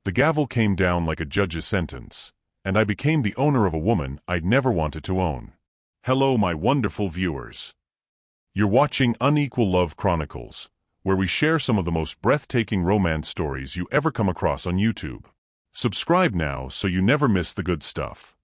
The gavel came down like a judge's sentence, and I became the owner of a woman I'd never wanted to own. Hello, my wonderful viewers. You're watching Unequal Love Chronicles, where we share some of the most breathtaking romance stories you ever come across on YouTube. Subscribe now so you never miss the good stuff.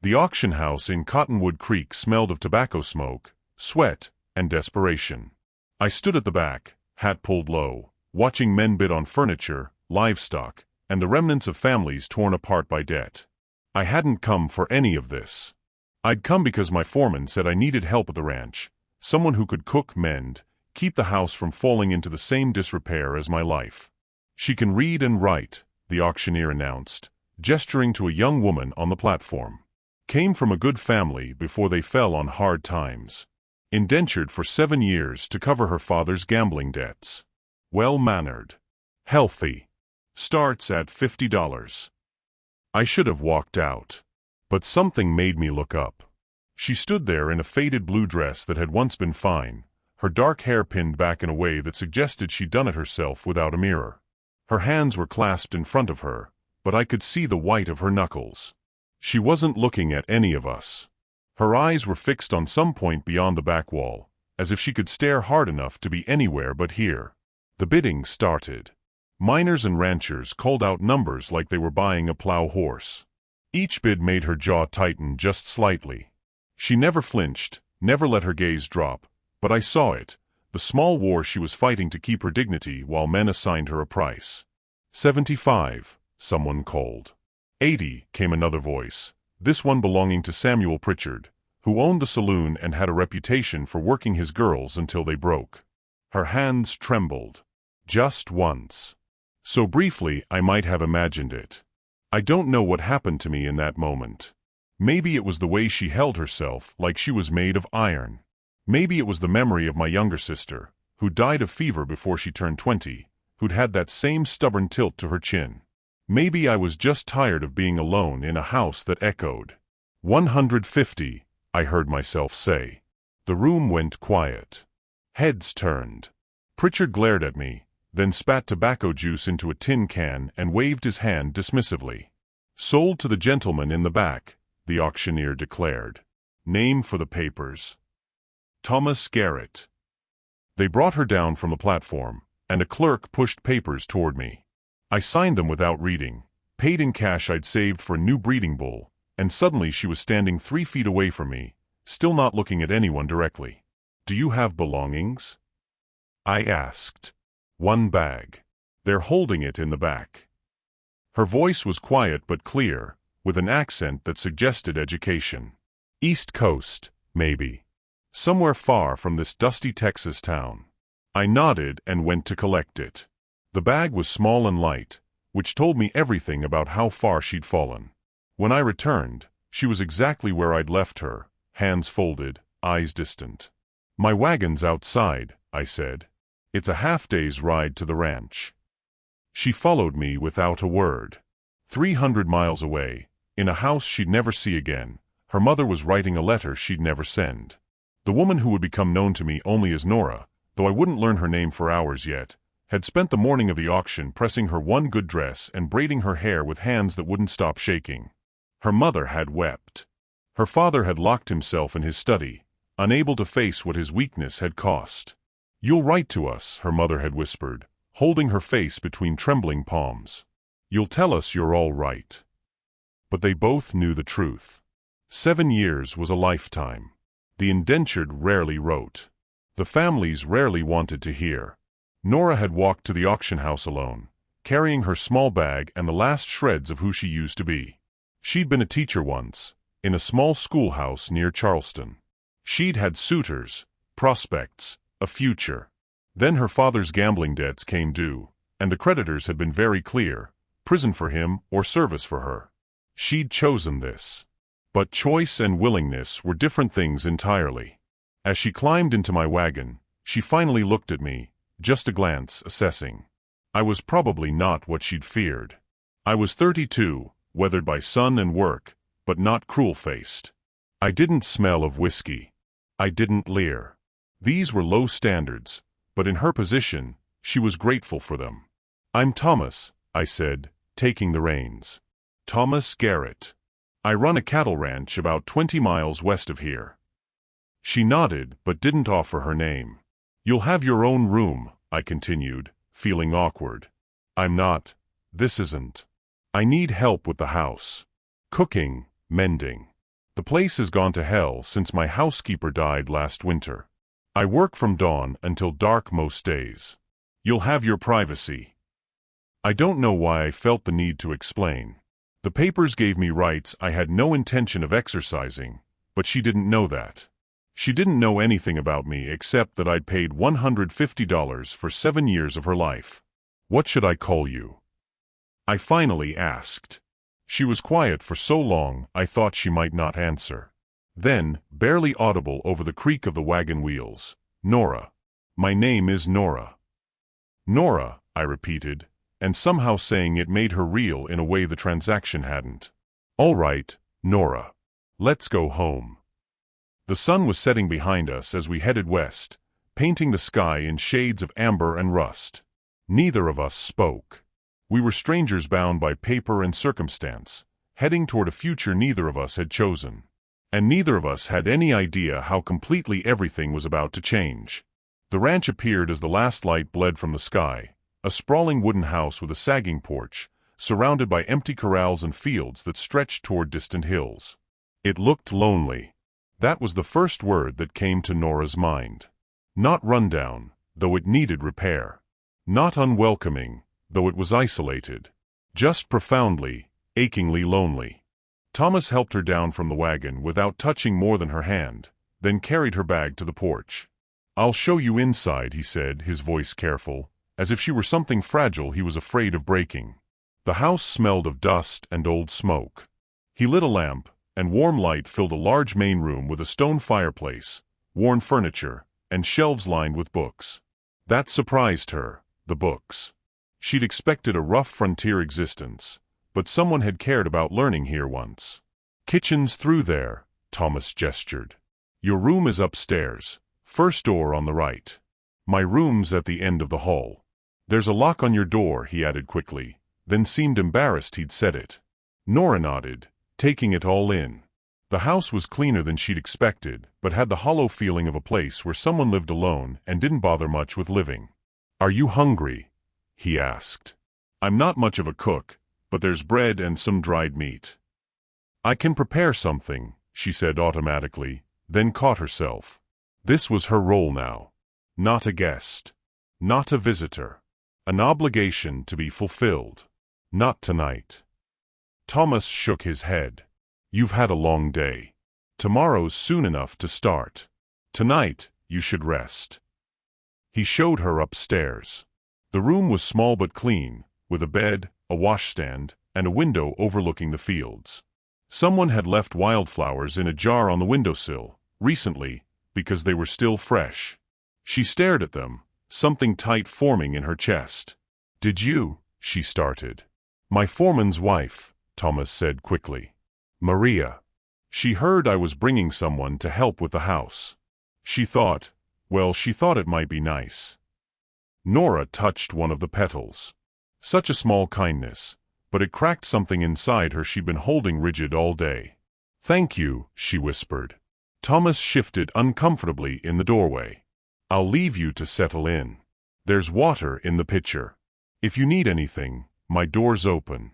The auction house in Cottonwood Creek smelled of tobacco smoke, sweat, and desperation. I stood at the back, hat pulled low, watching men bid on furniture, livestock, and the remnants of families torn apart by debt. I hadn't come for any of this. I'd come because my foreman said I needed help at the ranch, someone who could cook, mend, keep the house from falling into the same disrepair as my life. She can read and write, the auctioneer announced, gesturing to a young woman on the platform. Came from a good family before they fell on hard times. Indentured for 7 years to cover her father's gambling debts. Well-mannered. Healthy. Starts at $50. I should have walked out. But something made me look up. She stood there in a faded blue dress that had once been fine, her dark hair pinned back in a way that suggested she'd done it herself without a mirror. Her hands were clasped in front of her, but I could see the white of her knuckles. She wasn't looking at any of us. Her eyes were fixed on some point beyond the back wall, as if she could stare hard enough to be anywhere but here. The bidding started. Miners and ranchers called out numbers like they were buying a plow horse. Each bid made her jaw tighten just slightly. She never flinched, never let her gaze drop, but I saw it, the small war she was fighting to keep her dignity while men assigned her a price. 75, someone called. 80, came another voice, this one belonging to Samuel Pritchard, who owned the saloon and had a reputation for working his girls until they broke. Her hands trembled. Just once. So briefly I might have imagined it. I don't know what happened to me in that moment. Maybe it was the way she held herself, like she was made of iron. Maybe it was the memory of my younger sister, who died of fever before she turned 20, who'd had that same stubborn tilt to her chin. Maybe I was just tired of being alone in a house that echoed. 150, I heard myself say. The room went quiet. Heads turned. Pritchard glared at me, then spat tobacco juice into a tin can and waved his hand dismissively. Sold to the gentleman in the back, the auctioneer declared. Name for the papers. Thomas Garrett. They brought her down from the platform, and a clerk pushed papers toward me. I signed them without reading, paid in cash I'd saved for a new breeding bull, and suddenly she was standing 3 feet away from me, still not looking at anyone directly. Do you have belongings? I asked. One bag. They're holding it in the back. Her voice was quiet but clear, with an accent that suggested education. East Coast, maybe. Somewhere far from this dusty Texas town. I nodded and went to collect it. The bag was small and light, which told me everything about how far she'd fallen. When I returned, she was exactly where I'd left her, hands folded, eyes distant. My wagon's outside, I said. It's a half-day's ride to the ranch. She followed me without a word. 300 miles away, in a house she'd never see again, her mother was writing a letter she'd never send. The woman who would become known to me only as Nora, though I wouldn't learn her name for hours yet, had spent the morning of the auction pressing her one good dress and braiding her hair with hands that wouldn't stop shaking. Her mother had wept. Her father had locked himself in his study, unable to face what his weakness had cost. You'll write to us, her mother had whispered, holding her face between trembling palms. You'll tell us you're all right. But they both knew the truth. 7 years was a lifetime. The indentured rarely wrote. The families rarely wanted to hear. Nora had walked to the auction house alone, carrying her small bag and the last shreds of who she used to be. She'd been a teacher once, in a small schoolhouse near Charleston. She'd had suitors, prospects, a future. Then her father's gambling debts came due, and the creditors had been very clear, prison for him or service for her. She'd chosen this. But choice and willingness were different things entirely. As she climbed into my wagon, she finally looked at me, just a glance assessing. I was probably not what she'd feared. I was 32, weathered by sun and work, but not cruel-faced. I didn't smell of whiskey. I didn't leer. These were low standards, but in her position, she was grateful for them. I'm Thomas, I said, taking the reins. Thomas Garrett. I run a cattle ranch about 20 miles west of here. She nodded, but didn't offer her name. You'll have your own room, I continued, feeling awkward. I'm not. This isn't. I need help with the house. Cooking, mending. The place has gone to hell since my housekeeper died last winter. I work from dawn until dark most days. You'll have your privacy. I don't know why I felt the need to explain. The papers gave me rights I had no intention of exercising, but she didn't know that. She didn't know anything about me except that I'd paid $150 for 7 years of her life. What should I call you? I finally asked. She was quiet for so long I thought she might not answer. Then, barely audible over the creak of the wagon wheels, Nora. My name is Nora. Nora, I repeated, and somehow saying it made her reel in a way the transaction hadn't. All right, Nora. Let's go home. The sun was setting behind us as we headed west, painting the sky in shades of amber and rust. Neither of us spoke. We were strangers bound by paper and circumstance, heading toward a future neither of us had chosen. And neither of us had any idea how completely everything was about to change. The ranch appeared as the last light bled from the sky, a sprawling wooden house with a sagging porch, surrounded by empty corrals and fields that stretched toward distant hills. It looked lonely. That was the first word that came to Nora's mind. Not rundown, though it needed repair. Not unwelcoming, though it was isolated. Just profoundly, achingly lonely. Thomas helped her down from the wagon without touching more than her hand, then carried her bag to the porch. I'll show you inside, he said, his voice careful, as if she were something fragile he was afraid of breaking. The house smelled of dust and old smoke. He lit a lamp, and warm light filled a large main room with a stone fireplace, worn furniture, and shelves lined with books. That surprised her, the books. She'd expected a rough frontier existence, but someone had cared about learning here once. Kitchen's through there, Thomas gestured. Your room is upstairs, first door on the right. My room's at the end of the hall. There's a lock on your door, he added quickly, then seemed embarrassed he'd said it. Nora nodded, taking it all in. The house was cleaner than she'd expected, but had the hollow feeling of a place where someone lived alone and didn't bother much with living. Are you hungry? He asked. I'm not much of a cook, but there's bread and some dried meat. I can prepare something, she said automatically, then caught herself. This was her role now. Not a guest. Not a visitor. An obligation to be fulfilled. Not tonight. Thomas shook his head. You've had a long day. Tomorrow's soon enough to start. Tonight, you should rest. He showed her upstairs. The room was small but clean, with a bed, a washstand, and a window overlooking the fields. Someone had left wildflowers in a jar on the windowsill, recently, because they were still fresh. She stared at them, something tight forming in her chest. Did you? She started. My foreman's wife, Thomas said quickly. Maria. She heard I was bringing someone to help with the house. She thought it might be nice. Nora touched one of the petals. Such a small kindness, but it cracked something inside her she'd been holding rigid all day. Thank you, she whispered. Thomas shifted uncomfortably in the doorway. I'll leave you to settle in. There's water in the pitcher. If you need anything, my door's open.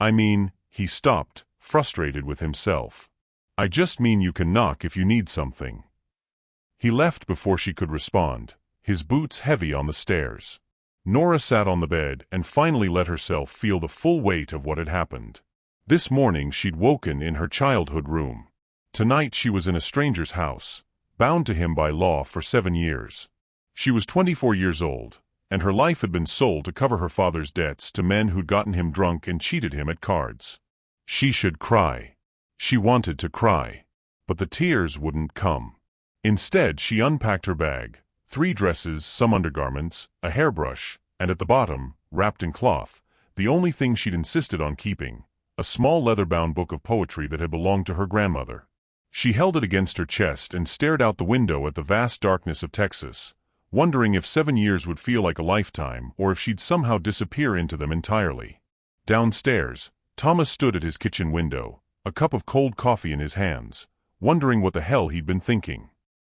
I mean, he stopped, frustrated with himself. I just mean you can knock if you need something. He left before she could respond, his boots heavy on the stairs. Nora sat on the bed and finally let herself feel the full weight of what had happened. This morning she'd woken in her childhood room. Tonight she was in a stranger's house, bound to him by law for 7 years. She was 24 years old, and her life had been sold to cover her father's debts to men who'd gotten him drunk and cheated him at cards. She should cry. She wanted to cry. But the tears wouldn't come. Instead, she unpacked her bag, 3 dresses, some undergarments, a hairbrush, and at the bottom, wrapped in cloth, the only thing she'd insisted on keeping, a small leather-bound book of poetry that had belonged to her grandmother. She held it against her chest and stared out the window at the vast darkness of Texas, wondering if 7 years would feel like a lifetime or if she'd somehow disappear into them entirely. Downstairs, Thomas stood at his kitchen window, a cup of cold coffee in his hands, wondering what the hell he'd been thinking.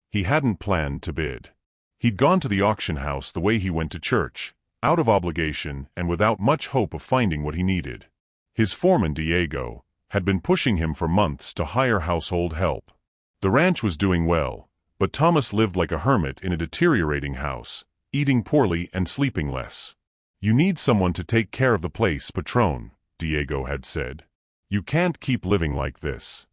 He hadn't planned to bid. He'd gone to the auction house the way he went to church, out of obligation and without much hope of finding what he needed. His foreman, Diego, had been pushing him for months to hire household help. The ranch was doing well, but Thomas lived like a hermit in a deteriorating house, eating poorly and sleeping less. "You need someone to take care of the place, Patron," Diego had said. "You can't keep living like this."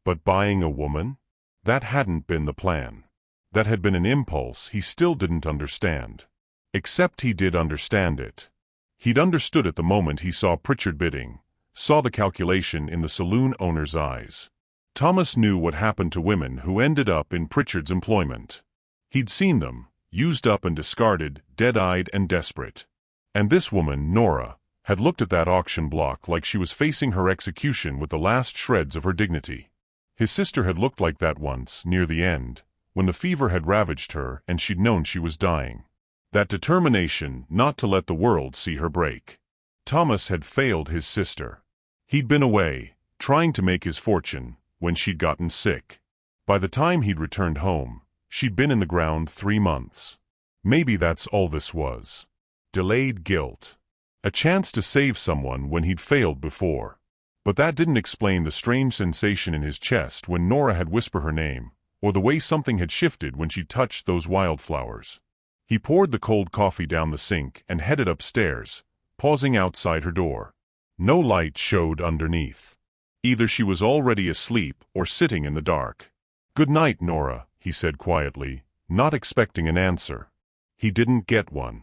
But buying a woman? That hadn't been the plan. That had been an impulse he still didn't understand. Except he did understand it. He'd understood it the moment he saw Pritchard bidding, saw the calculation in the saloon owner's eyes. Thomas knew what happened to women who ended up in Pritchard's employment. He'd seen them, used up and discarded, dead-eyed and desperate. And this woman, Nora, had looked at that auction block like she was facing her execution with the last shreds of her dignity. His sister had looked like that once, near the end, when the fever had ravaged her and she'd known she was dying. That determination not to let the world see her break. Thomas had failed his sister. He'd been away, trying to make his fortune, when she'd gotten sick. By the time he'd returned home, she'd been in the ground 3 months. Maybe that's all this was. Delayed guilt. A chance to save someone when he'd failed before. But that didn't explain the strange sensation in his chest when Nora had whispered her name, or the way something had shifted when she touched those wildflowers. He poured the cold coffee down the sink and headed upstairs, pausing outside her door. No light showed underneath. Either she was already asleep or sitting in the dark. "Good night, Nora," he said quietly, not expecting an answer. He didn't get one.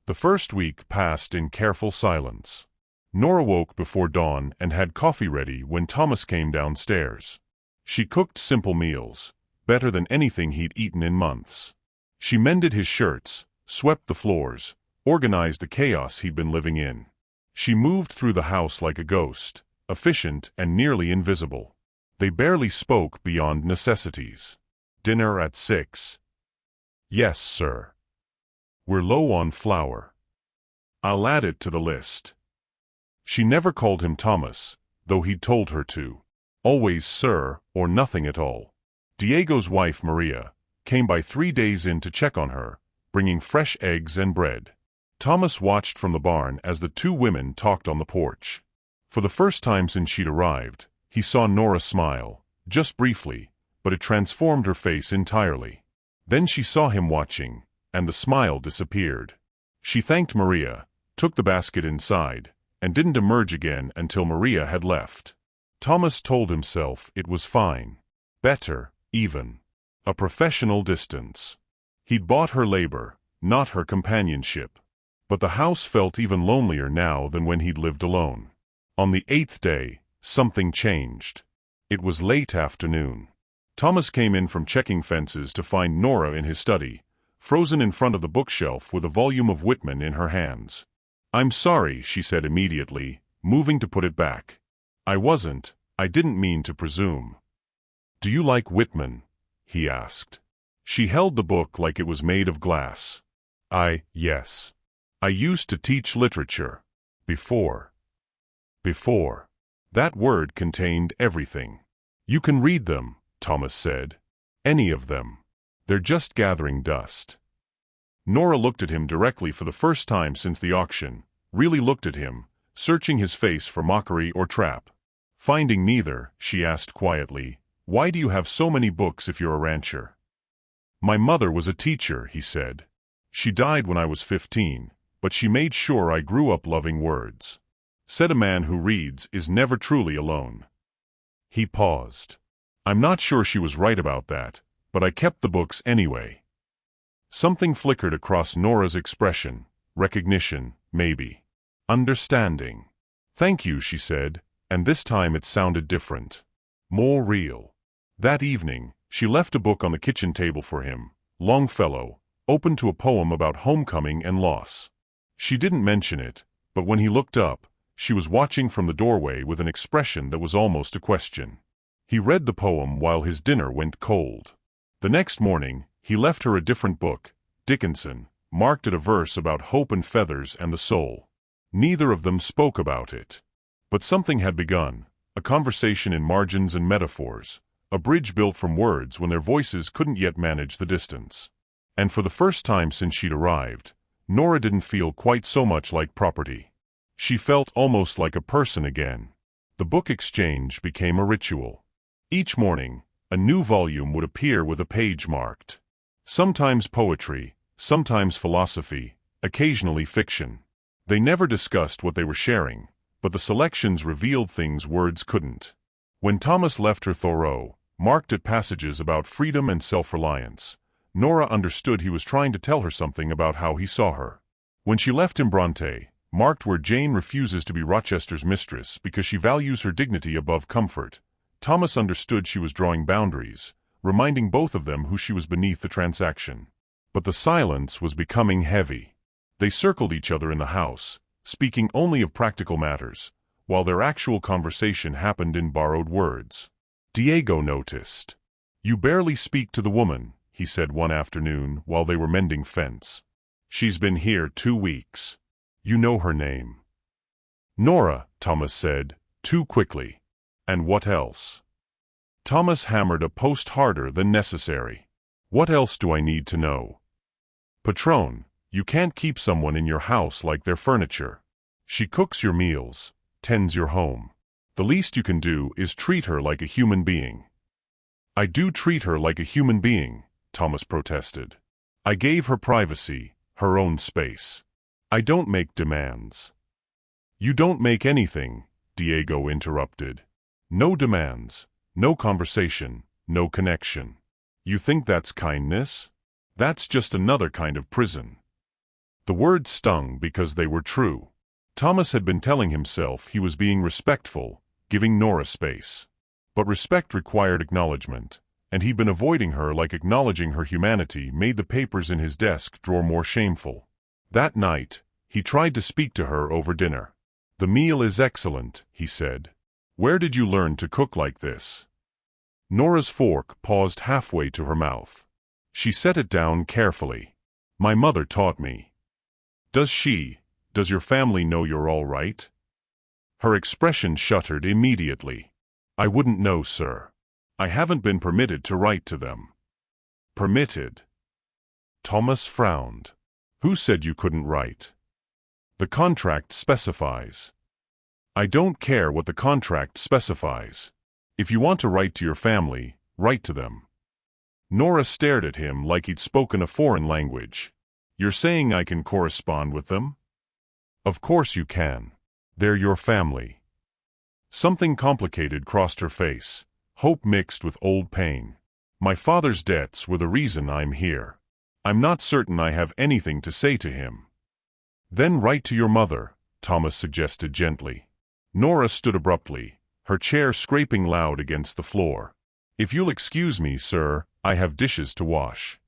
The first week passed in careful silence. Nora woke before dawn and had coffee ready when Thomas came downstairs. She cooked simple meals, better than anything he'd eaten in months. She mended his shirts, swept the floors, organized the chaos he'd been living in. She moved through the house like a ghost, efficient and nearly invisible. They barely spoke beyond necessities. "Dinner at 6. "Yes, sir." "We're low on flour." "I'll add it to the list." She never called him Thomas, though he'd told her to. Always sir, or nothing at all. Diego's wife, Maria, came by 3 days in to check on her, bringing fresh eggs and bread. Thomas watched from the barn as the 2 women talked on the porch. For the first time since she'd arrived, he saw Nora smile, just briefly, but it transformed her face entirely. Then she saw him watching, and the smile disappeared. She thanked Maria, took the basket inside, and didn't emerge again until Maria had left. Thomas told himself it was fine. Better, even. A professional distance. He'd bought her labor, not her companionship. But the house felt even lonelier now than when he'd lived alone. On the 8th day, something changed. It was late afternoon. Thomas came in from checking fences to find Nora in his study, frozen in front of the bookshelf with a volume of Whitman in her hands. "I'm sorry," she said immediately, moving to put it back. I didn't mean to presume." "Do you like Whitman?" he asked. She held the book like it was made of glass. Yes. I used to teach literature. Before. That word contained everything. "You can read them," Thomas said. "Any of them. They're just gathering dust." Nora looked at him directly for the first time since the auction, really looked at him, searching his face for mockery or trap. Finding neither, she asked quietly, "Why do you have so many books if you're a rancher?" "My mother was a teacher," he said. "She died when I was 15, but she made sure I grew up loving words. Said a man who reads is never truly alone." He paused. "I'm not sure she was right about that, but I kept the books anyway." Something flickered across Nora's expression. Recognition, maybe. Understanding. "Thank you," she said, and this time it sounded different. More real. That evening, she left a book on the kitchen table for him, Longfellow, open to a poem about homecoming and loss. She didn't mention it, but when he looked up, she was watching from the doorway with an expression that was almost a question. He read the poem while his dinner went cold. The next morning, he left her a different book, Dickinson, marked at a verse about hope and feathers and the soul. Neither of them spoke about it. But something had begun, a conversation in margins and metaphors, a bridge built from words when their voices couldn't yet manage the distance. And for the first time since she'd arrived, Nora didn't feel quite so much like property. She felt almost like a person again. The book exchange became a ritual. Each morning, a new volume would appear with a page marked. Sometimes poetry, sometimes philosophy, occasionally fiction. They never discussed what they were sharing, but the selections revealed things words couldn't. When Thomas left her Thoreau, marked at passages about freedom and self-reliance, Nora understood he was trying to tell her something about how he saw her. When she left him Bronte, marked where Jane refuses to be Rochester's mistress because she values her dignity above comfort, Thomas understood she was drawing boundaries, reminding both of them who she was beneath the transaction. But the silence was becoming heavy. They circled each other in the house, speaking only of practical matters, while their actual conversation happened in borrowed words. Diego noticed. "You barely speak to the woman," he said one afternoon while they were mending fence. "She's been here 2 weeks. You know her name." "Nora," Thomas said, too quickly. "And what else?" Thomas hammered a post harder than necessary. "What else do I need to know?" "Patron, you can't keep someone in your house like they're furniture. She cooks your meals, tends your home. The least you can do is treat her like a human being." "I do treat her like a human being," Thomas protested. "I gave her privacy, her own space. I don't make demands." "You don't make anything," Diego interrupted. "No demands, no conversation, no connection. You think that's kindness? That's just another kind of prison." The words stung because they were true. Thomas had been telling himself he was being respectful, giving Nora space. But respect required acknowledgement, and he'd been avoiding her like acknowledging her humanity made the papers in his desk drawer more shameful. That night, he tried to speak to her over dinner. "The meal is excellent," he said. "Where did you learn to cook like this?" Nora's fork paused halfway to her mouth. She set it down carefully. "My mother taught me." Does your family know you're all right?" Her expression shuttered immediately. "I wouldn't know, sir. I haven't been permitted to write to them." "Permitted?" Thomas frowned. "Who said you couldn't write?" "The contract specifies." "I don't care what the contract specifies. If you want to write to your family, write to them." Nora stared at him like he'd spoken a foreign language. "You're saying I can correspond with them?" "Of course you can. They're your family." Something complicated crossed her face, hope mixed with old pain. "My father's debts were the reason I'm here. I'm not certain I have anything to say to him." "Then write to your mother," Thomas suggested gently. Nora stood abruptly, her chair scraping loud against the floor. "If you'll excuse me, sir, I have dishes to wash."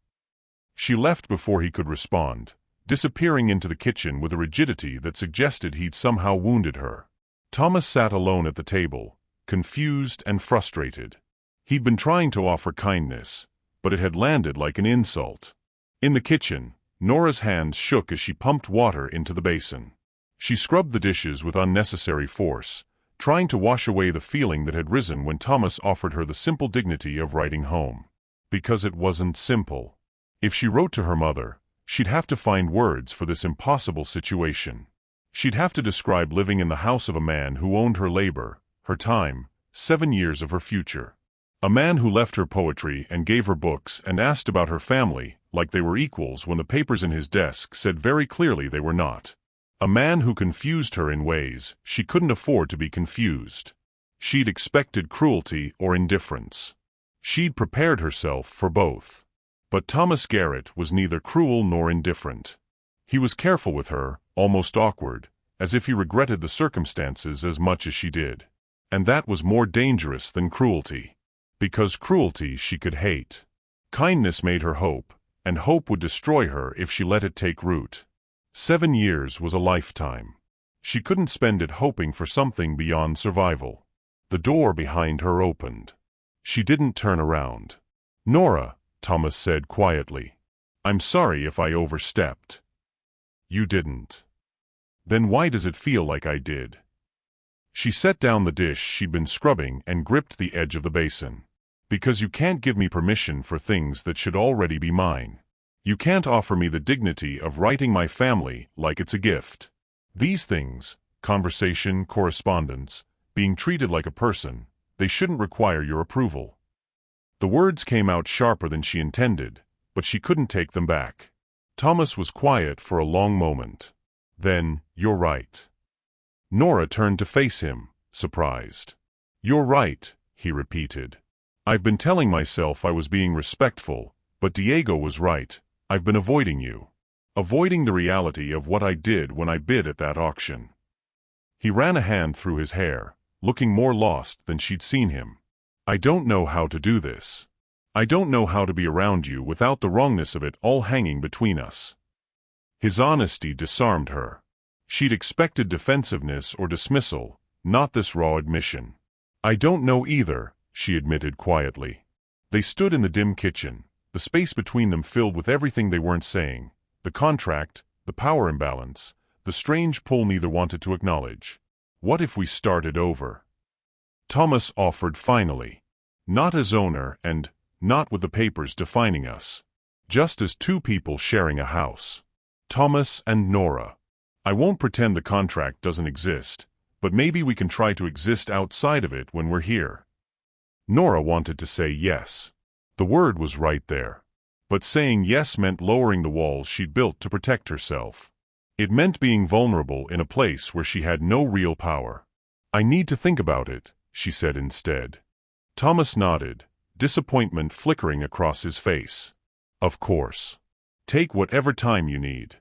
She left before he could respond, disappearing into the kitchen with a rigidity that suggested he'd somehow wounded her. Thomas sat alone at the table, confused and frustrated. He'd been trying to offer kindness, but it had landed like an insult. In the kitchen, Nora's hands shook as she pumped water into the basin. She scrubbed the dishes with unnecessary force, trying to wash away the feeling that had risen when Thomas offered her the simple dignity of writing home. Because it wasn't simple. If she wrote to her mother, she'd have to find words for this impossible situation. She'd have to describe living in the house of a man who owned her labor, her time, 7 years of her future. A man who left her poetry and gave her books and asked about her family like they were equals when the papers in his desk said very clearly they were not. A man who confused her in ways she couldn't afford to be confused. She'd expected cruelty or indifference. She'd prepared herself for both. But Thomas Garrett was neither cruel nor indifferent. He was careful with her, almost awkward, as if he regretted the circumstances as much as she did. And that was more dangerous than cruelty. Because cruelty she could hate. Kindness made her hope, and hope would destroy her if she let it take root. 7 years was a lifetime. She couldn't spend it hoping for something beyond survival. The door behind her opened. She didn't turn around. "Nora," Thomas said quietly. "I'm sorry if I overstepped." "You didn't." Then why does it feel like I did? She set down the dish she'd been scrubbing and gripped the edge of the basin. Because you can't give me permission for things that should already be mine. You can't offer me the dignity of writing my family like it's a gift. These things, conversation, correspondence, being treated like a person, they shouldn't require your approval. The words came out sharper than she intended, but she couldn't take them back. Thomas was quiet for a long moment. Then, "You're right." Nora turned to face him, surprised. "You're right," he repeated. "I've been telling myself I was being respectful, but Diego was right. I've been avoiding you. Avoiding the reality of what I did when I bid at that auction." He ran a hand through his hair, looking more lost than she'd seen him. "I don't know how to do this. I don't know how to be around you without the wrongness of it all hanging between us." His honesty disarmed her. She'd expected defensiveness or dismissal, not this raw admission. "I don't know either," she admitted quietly. They stood in the dim kitchen, the space between them filled with everything they weren't saying, the contract, the power imbalance, the strange pull neither wanted to acknowledge. "What if we started over?" Thomas offered finally. "Not as owner and not with the papers defining us. Just as two people sharing a house. Thomas and Nora. I won't pretend the contract doesn't exist, but maybe we can try to exist outside of it when we're here." Nora wanted to say yes. The word was right there. But saying yes meant lowering the walls she'd built to protect herself. It meant being vulnerable in a place where she had no real power. "I need to think about it," she said instead. Thomas nodded, disappointment flickering across his face. "Of course. Take whatever time you need."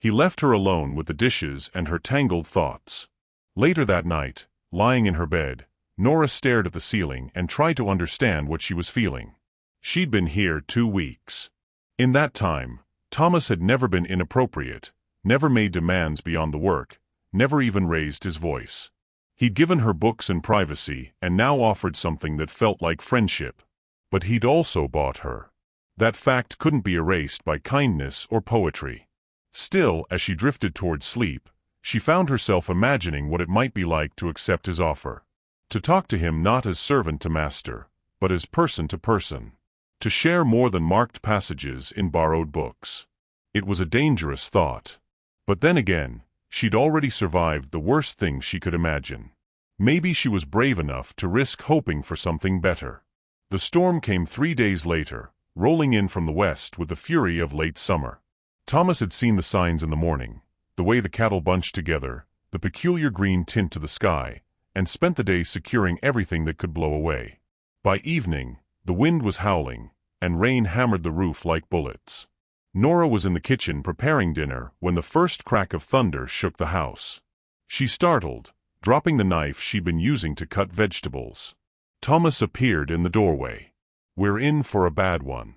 He left her alone with the dishes and her tangled thoughts. Later that night, lying in her bed, Nora stared at the ceiling and tried to understand what she was feeling. She'd been here 2 weeks. In that time, Thomas had never been inappropriate, never made demands beyond the work, never even raised his voice. He'd given her books and privacy and now offered something that felt like friendship. But he'd also bought her. That fact couldn't be erased by kindness or poetry. Still, as she drifted toward sleep, she found herself imagining what it might be like to accept his offer. To talk to him not as servant to master, but as person to person. To share more than marked passages in borrowed books. It was a dangerous thought. But then again, she'd already survived the worst thing she could imagine. Maybe she was brave enough to risk hoping for something better. The storm came 3 days later, rolling in from the west with the fury of late summer. Thomas had seen the signs in the morning, the way the cattle bunched together, the peculiar green tint to the sky, and spent the day securing everything that could blow away. By evening, the wind was howling, and rain hammered the roof like bullets. Nora was in the kitchen preparing dinner when the first crack of thunder shook the house. She startled, dropping the knife she'd been using to cut vegetables. Thomas appeared in the doorway. "We're in for a bad one.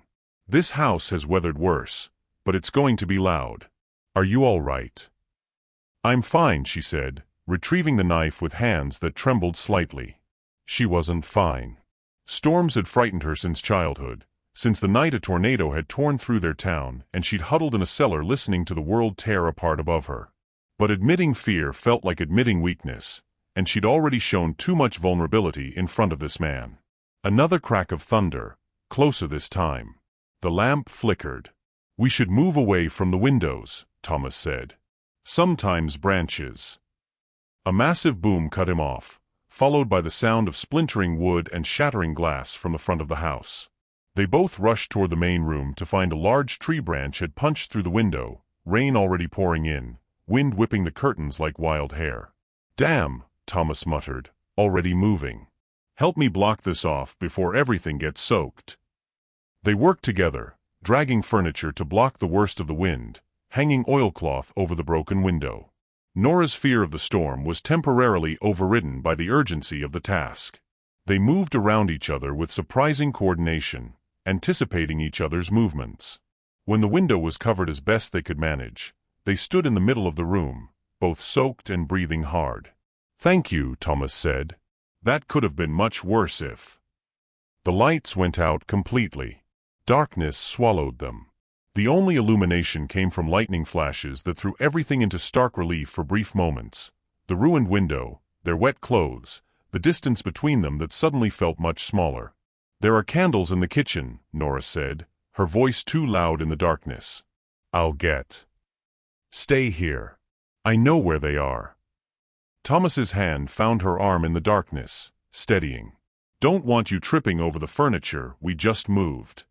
This house has weathered worse, but it's going to be loud. Are you all right?" "I'm fine," she said, retrieving the knife with hands that trembled slightly. She wasn't fine. Storms had frightened her since childhood, since the night a tornado had torn through their town and she'd huddled in a cellar listening to the world tear apart above her. But admitting fear felt like admitting weakness, and she'd already shown too much vulnerability in front of this man. Another crack of thunder, closer this time. The lamp flickered. "We should move away from the windows," Thomas said. "Sometimes branches." A massive boom cut him off, followed by the sound of splintering wood and shattering glass from the front of the house. They both rushed toward the main room to find a large tree branch had punched through the window, rain already pouring in, wind whipping the curtains like wild hair. "Damn," Thomas muttered, already moving. "Help me block this off before everything gets soaked." They worked together, dragging furniture to block the worst of the wind, hanging oilcloth over the broken window. Nora's fear of the storm was temporarily overridden by the urgency of the task. They moved around each other with surprising coordination, anticipating each other's movements. When the window was covered as best they could manage, they stood in the middle of the room, both soaked and breathing hard. "Thank you," Thomas said. "That could have been much worse if—" The lights went out completely. Darkness swallowed them. The only illumination came from lightning flashes that threw everything into stark relief for brief moments. The ruined window, their wet clothes, the distance between them that suddenly felt much smaller. "There are candles in the kitchen," Nora said, her voice too loud in the darkness. "I'll get. Stay here. I know where they are." Thomas's hand found her arm in the darkness, steadying. "Don't want you tripping over the furniture we just moved."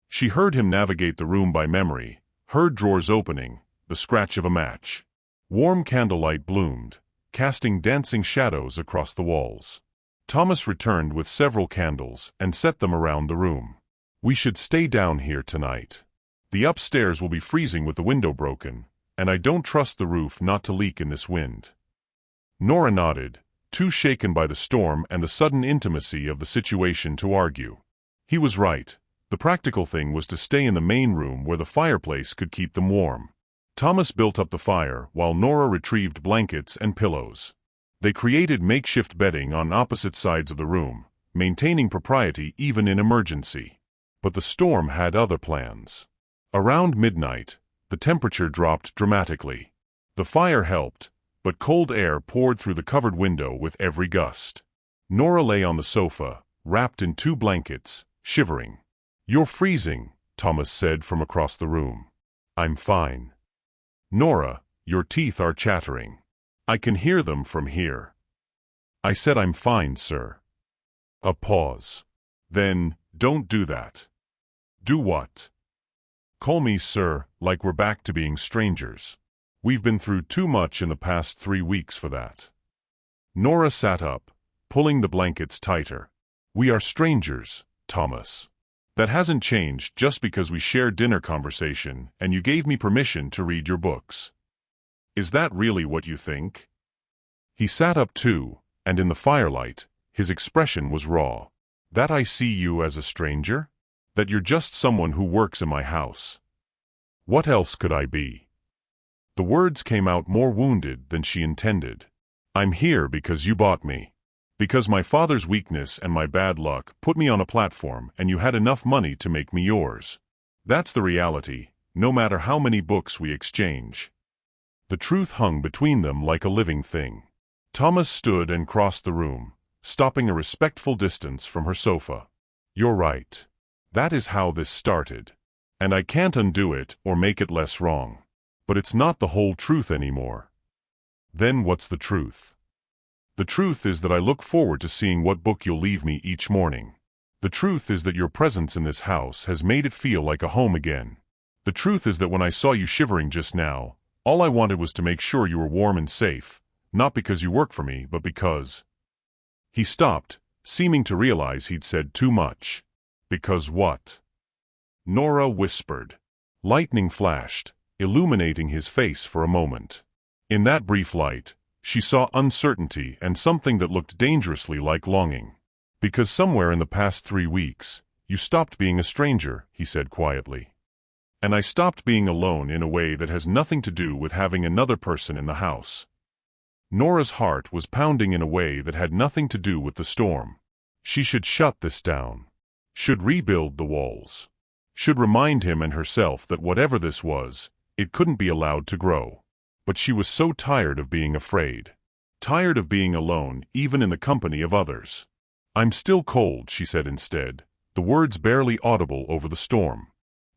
She heard him navigate the room by memory, heard drawers opening, the scratch of a match. Warm candlelight bloomed, casting dancing shadows across the walls. Thomas returned with several candles and set them around the room. "We should stay down here tonight. The upstairs will be freezing with the window broken, and I don't trust the roof not to leak in this wind." Nora nodded, too shaken by the storm and the sudden intimacy of the situation to argue. He was right. The practical thing was to stay in the main room where the fireplace could keep them warm. Thomas built up the fire while Nora retrieved blankets and pillows. They created makeshift bedding on opposite sides of the room, maintaining propriety even in emergency. But the storm had other plans. Around midnight, the temperature dropped dramatically. The fire helped, but cold air poured through the covered window with every gust. Nora lay on the sofa, wrapped in 2 blankets, shivering. "You're freezing," Thomas said from across the room. "I'm fine." "Nora, your teeth are chattering. I can hear them from here." "I said I'm fine, sir." A pause. "Then, don't do that." "Do what?" "Call me sir, like we're back to being strangers. We've been through too much in the past 3 weeks for that." Nora sat up, pulling the blankets tighter. "We are strangers, Thomas. That hasn't changed just because we shared dinner conversation and you gave me permission to read your books. Is that really what you think?" He sat up too, and in the firelight, his expression was raw. "That I see you as a stranger? That you're just someone who works in my house? What else could I be?" The words came out more wounded than she intended. "I'm here because you bought me. Because my father's weakness and my bad luck put me on a platform and you had enough money to make me yours. That's the reality, no matter how many books we exchange." The truth hung between them like a living thing. Thomas stood and crossed the room, stopping a respectful distance from her sofa. "You're right. That is how this started. And I can't undo it or make it less wrong. But it's not the whole truth anymore." "Then what's the truth?" "The truth is that I look forward to seeing what book you'll leave me each morning. The truth is that your presence in this house has made it feel like a home again. The truth is that when I saw you shivering just now, all I wanted was to make sure you were warm and safe, not because you work for me, but because—" He stopped, seeming to realize he'd said too much. "Because what?" Nora whispered. Lightning flashed, illuminating his face for a moment. In that brief light, she saw uncertainty and something that looked dangerously like longing. "Because somewhere in the past 3 weeks, you stopped being a stranger," he said quietly. "And I stopped being alone in a way that has nothing to do with having another person in the house." Nora's heart was pounding in a way that had nothing to do with the storm. She should shut this down. Should rebuild the walls. Should remind him and herself that whatever this was, it couldn't be allowed to grow. But she was so tired of being afraid. Tired of being alone, even in the company of others. "I'm still cold," she said instead, the words barely audible over the storm.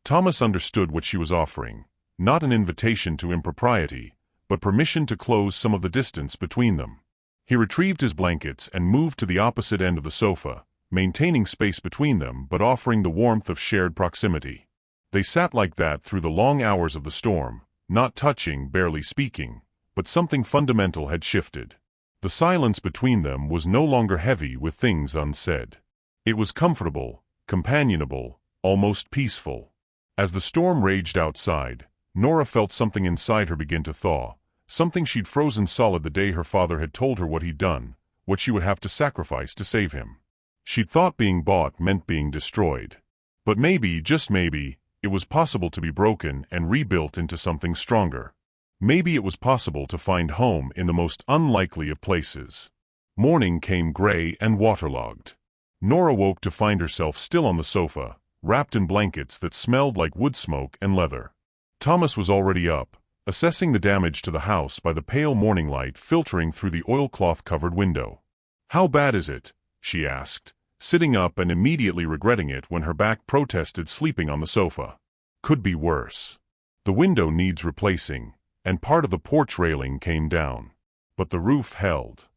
Thomas understood what she was offering, not an invitation to impropriety, but permission to close some of the distance between them. He retrieved his blankets and moved to the opposite end of the sofa, maintaining space between them but offering the warmth of shared proximity. They sat like that through the long hours of the storm, not touching, barely speaking, but something fundamental had shifted. The silence between them was no longer heavy with things unsaid. It was comfortable, companionable, almost peaceful. As the storm raged outside, Nora felt something inside her begin to thaw, something she'd frozen solid the day her father had told her what he'd done, what she would have to sacrifice to save him. She'd thought being bought meant being destroyed. But maybe, just maybe, it was possible to be broken and rebuilt into something stronger. Maybe it was possible to find home in the most unlikely of places. Morning came gray and waterlogged. Nora woke to find herself still on the sofa, wrapped in blankets that smelled like wood smoke and leather. Thomas was already up, assessing the damage to the house by the pale morning light filtering through the oilcloth-covered window. "How bad is it?" she asked, sitting up and immediately regretting it when her back protested sleeping on the sofa. "Could be worse. The window needs replacing, and part of the porch railing came down. But the roof held."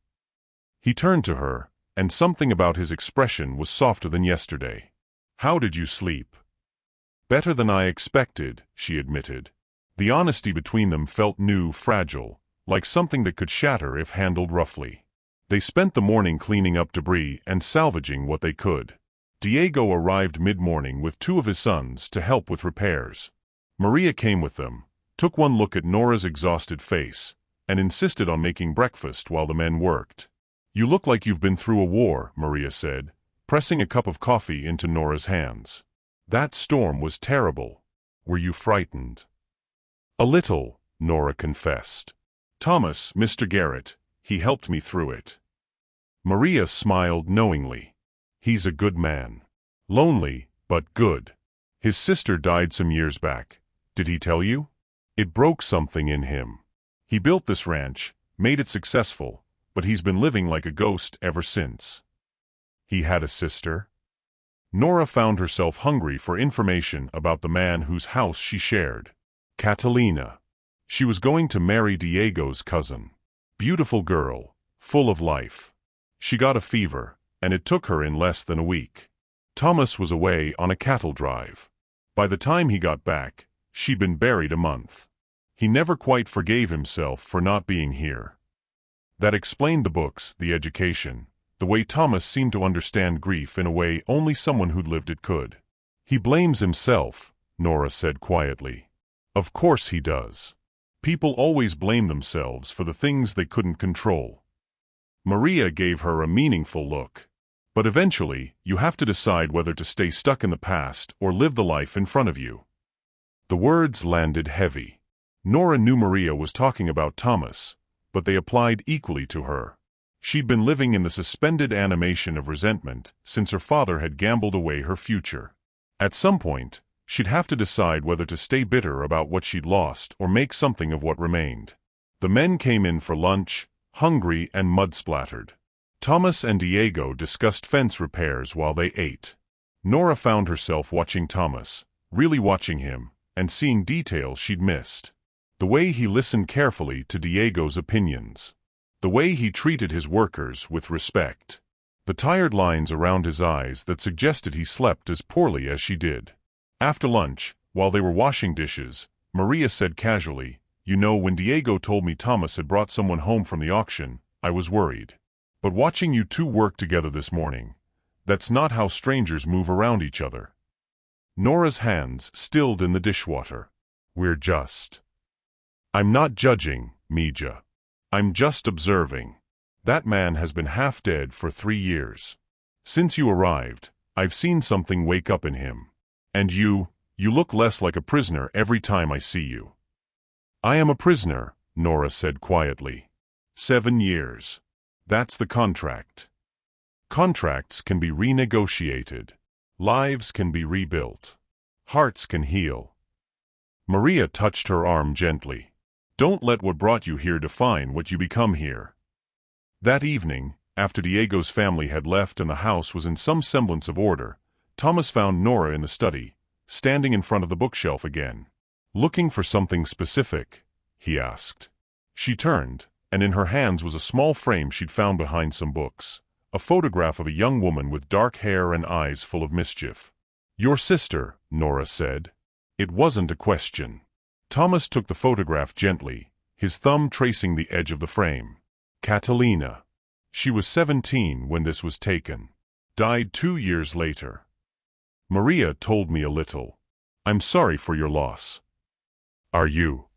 He turned to her, and something about his expression was softer than yesterday. "How did you sleep?" "Better than I expected," she admitted. The honesty between them felt new, fragile, like something that could shatter if handled roughly. They spent the morning cleaning up debris and salvaging what they could. Diego arrived mid-morning with 2 of his sons to help with repairs. Maria came with them, took one look at Nora's exhausted face, and insisted on making breakfast while the men worked. "You look like you've been through a war," Maria said, pressing a cup of coffee into Nora's hands. "That storm was terrible. Were you frightened?" "A little," Nora confessed. "Thomas, Mr. Garrett, he helped me through it." Maria smiled knowingly. "He's a good man. Lonely, but good. His sister died some years back. Did he tell you? It broke something in him. He built this ranch, made it successful, but he's been living like a ghost ever since." "He had a sister?" Nora found herself hungry for information about the man whose house she shared. Catalina. She was going to marry Diego's cousin. Beautiful girl, full of life. She got a fever, and it took her in less than a week. Thomas was away on a cattle drive. By the time he got back, she'd been buried a month. He never quite forgave himself for not being here. That explained the books, the education, the way Thomas seemed to understand grief in a way only someone who'd lived it could. "He blames himself," Nora said quietly. "Of course he does. People always blame themselves for the things they couldn't control." Maria gave her a meaningful look. "But eventually, you have to decide whether to stay stuck in the past or live the life in front of you." The words landed heavy. Nora knew Maria was talking about Thomas, but they applied equally to her. She'd been living in the suspended animation of resentment since her father had gambled away her future. At some point, she'd have to decide whether to stay bitter about what she'd lost or make something of what remained. The men came in for lunch, hungry and mud-splattered. Thomas and Diego discussed fence repairs while they ate. Nora found herself watching Thomas, really watching him, and seeing details she'd missed. The way he listened carefully to Diego's opinions. The way he treated his workers with respect. The tired lines around his eyes that suggested he slept as poorly as she did. After lunch, while they were washing dishes, Maria said casually, "You know, when Diego told me Thomas had brought someone home from the auction, I was worried. But watching you 2 work together this morning, that's not how strangers move around each other." Nora's hands stilled in the dishwater. "We're just..." "I'm not judging, Mija. I'm just observing. That man has been half dead for 3 years. Since you arrived, I've seen something wake up in him. And you look less like a prisoner every time I see you." "I am a prisoner," Nora said quietly. 7 years. That's the contract. Contracts can be renegotiated. Lives can be rebuilt. Hearts can heal. Maria touched her arm gently. "Don't let what brought you here define what you become here." That evening, after Diego's family had left and the house was in some semblance of order, Thomas found Nora in the study, standing in front of the bookshelf again. "Looking for something specific?" he asked. She turned, and in her hands was a small frame she'd found behind some books, a photograph of a young woman with dark hair and eyes full of mischief. "Your sister," Nora said. It wasn't a question. Thomas took the photograph gently, his thumb tracing the edge of the frame. "Catalina. She was 17 when this was taken. Died 2 years later. Maria told me a little. I'm sorry for your loss." "Are you?"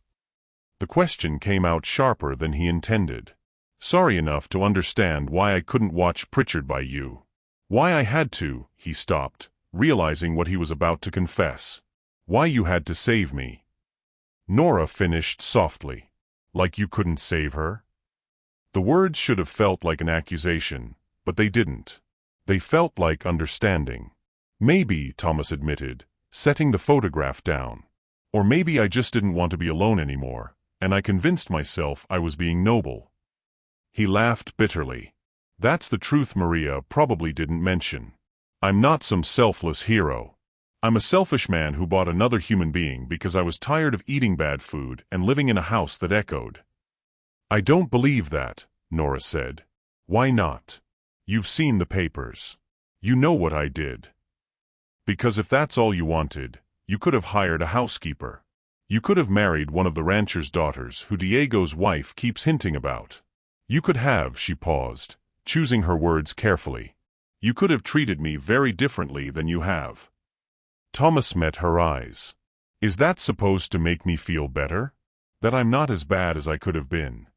The question came out sharper than he intended. "Sorry enough to understand why I couldn't watch Pritchard by you. Why I had to," he stopped, realizing what he was about to confess. "Why you had to save me." Nora finished softly. "Like you couldn't save her?" The words should have felt like an accusation, but they didn't. They felt like understanding. Maybe, Thomas admitted, setting the photograph down. Or maybe I just didn't want to be alone anymore, and I convinced myself I was being noble. He laughed bitterly. That's the truth Maria probably didn't mention. I'm not some selfless hero. I'm a selfish man who bought another human being because I was tired of eating bad food and living in a house that echoed. I don't believe that, Nora said. Why not? You've seen the papers. You know what I did. Because if that's all you wanted, you could have hired a housekeeper. You could have married one of the rancher's daughters who Diego's wife keeps hinting about. You could have, she paused, choosing her words carefully. You could have treated me very differently than you have. Thomas met her eyes. Is that supposed to make me feel better? That I'm not as bad as I could have been?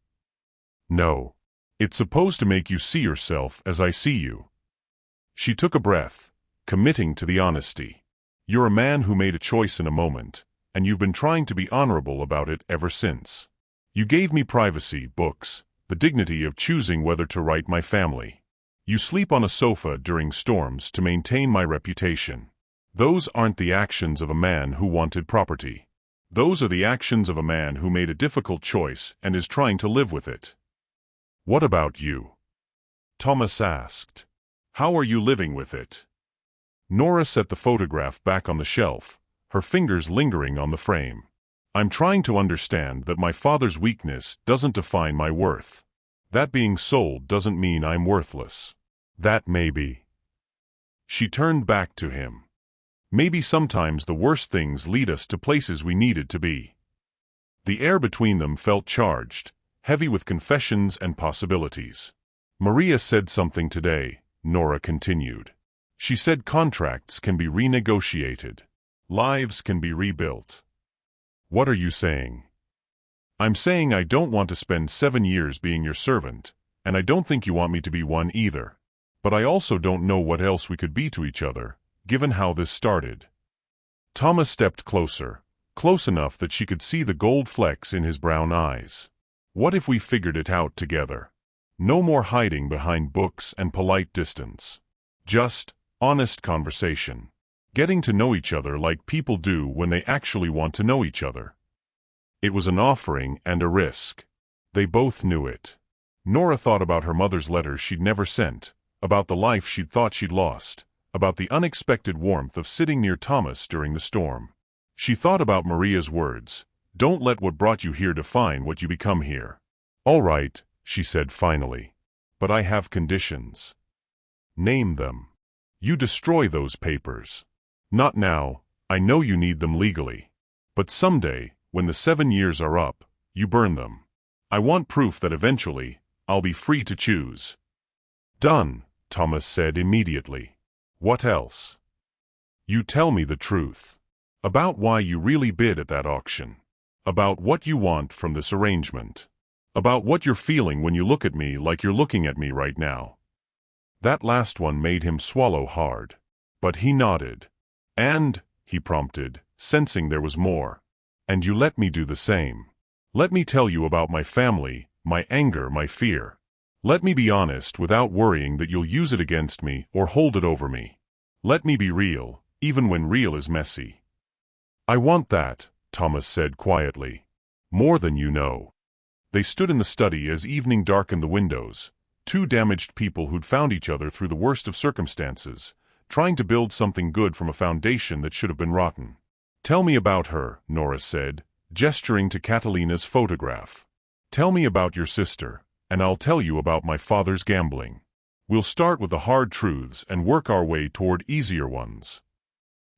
No. It's supposed to make you see yourself as I see you. She took a breath, committing to the honesty. You're a man who made a choice in a moment, and you've been trying to be honorable about it ever since. You gave me privacy, books, the dignity of choosing whether to write my family. You sleep on a sofa during storms to maintain my reputation. Those aren't the actions of a man who wanted property. Those are the actions of a man who made a difficult choice and is trying to live with it. What about you? Thomas asked. How are you living with it? Nora set the photograph back on the shelf, her fingers lingering on the frame. I'm trying to understand that my father's weakness doesn't define my worth. That being sold doesn't mean I'm worthless. That may be. She turned back to him. Maybe sometimes the worst things lead us to places we needed to be. The air between them felt charged, heavy with confessions and possibilities. Maria said something today, Nora continued. She said contracts can be renegotiated. Lives can be rebuilt. What are you saying? I'm saying I don't want to spend 7 years being your servant, and I don't think you want me to be one either. But I also don't know what else we could be to each other, given how this started. Thomas stepped closer, close enough that she could see the gold flecks in his brown eyes. What if we figured it out together? No more hiding behind books and polite distance. Just honest conversation. Getting to know each other like people do when they actually want to know each other. It was an offering and a risk. They both knew it. Nora thought about her mother's letters she'd never sent, about the life she'd thought she'd lost, about the unexpected warmth of sitting near Thomas during the storm. She thought about Maria's words, "Don't let what brought you here define what you become here." "All right," she said finally. "But I have conditions." "Name them." "You destroy those papers." "Not now, I know you need them legally. But someday, when the 7 years are up, you burn them. I want proof that eventually, I'll be free to choose." "Done," Thomas said immediately. "What else?" "You tell me the truth. About why you really bid at that auction. About what you want from this arrangement. About what you're feeling when you look at me like you're looking at me right now." That last one made him swallow hard. But he nodded. "And," he prompted, sensing there was more. "And you let me do the same. Let me tell you about my family, my anger, my fear. Let me be honest without worrying that you'll use it against me or hold it over me. Let me be real, even when real is messy." "I want that," Thomas said quietly. "More than you know." They stood in the study as evening darkened the windows, two damaged people who'd found each other through the worst of circumstances, trying to build something good from a foundation that should have been rotten. "Tell me about her," Nora said, gesturing to Catalina's photograph. "Tell me about your sister, and I'll tell you about my father's gambling. We'll start with the hard truths and work our way toward easier ones."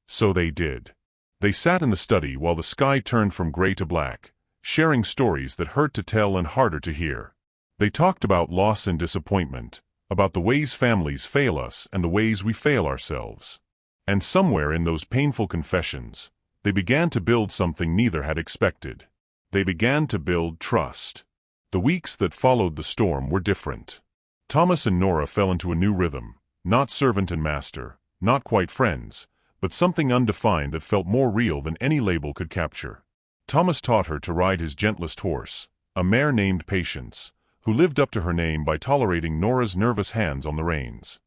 So they did. They sat in the study while the sky turned from gray to black, sharing stories that hurt to tell and harder to hear. They talked about loss and disappointment, about the ways families fail us and the ways we fail ourselves. And somewhere in those painful confessions, they began to build something neither had expected. They began to build trust. The weeks that followed the storm were different. Thomas and Nora fell into a new rhythm, not servant and master, not quite friends, but something undefined that felt more real than any label could capture. Thomas taught her to ride his gentlest horse, a mare named Patience, who lived up to her name by tolerating Nora's nervous hands on the reins.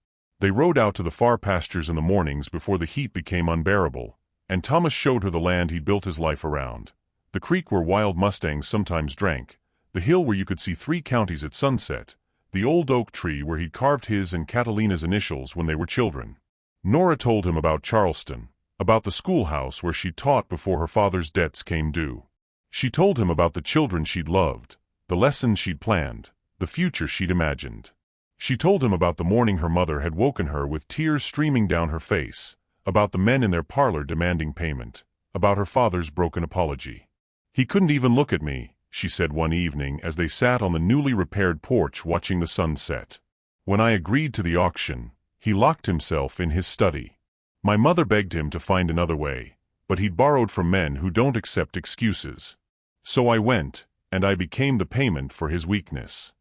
They rode out to the far pastures in the mornings before the heat became unbearable, and Thomas showed her the land he'd built his life around. The creek where wild mustangs sometimes drank, the hill where you could see 3 counties at sunset, the old oak tree where he'd carved his and Catalina's initials when they were children. Nora told him about Charleston, about the schoolhouse where she'd taught before her father's debts came due. She told him about the children she'd loved, the lessons she'd planned, the future she'd imagined. She told him about the morning her mother had woken her with tears streaming down her face, about the men in their parlor demanding payment, about her father's broken apology. "He couldn't even look at me," she said one evening as they sat on the newly repaired porch watching the sun set. "When I agreed to the auction, he locked himself in his study. My mother begged him to find another way, but he'd borrowed from men who don't accept excuses. So I went, and I became the payment for his weakness."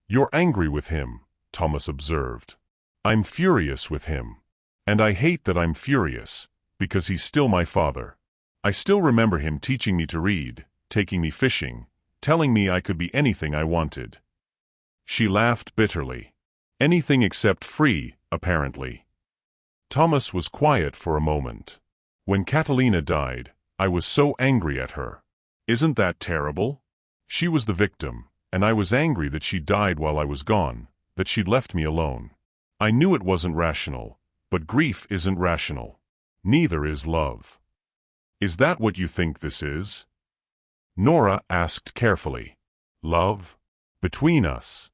"You're angry with him," Thomas observed. "I'm furious with him. And I hate that I'm furious, because he's still my father. I still remember him teaching me to read, taking me fishing, telling me I could be anything I wanted." She laughed bitterly. "Anything except free, apparently." Thomas was quiet for a moment. "When Catalina died, I was so angry at her. Isn't that terrible? She was the victim, and I was angry that she died while I was gone, that she'd left me alone. I knew it wasn't rational, but grief isn't rational. Neither is love." "Is that what you think this is?" Nora asked carefully. "Love? Between us?"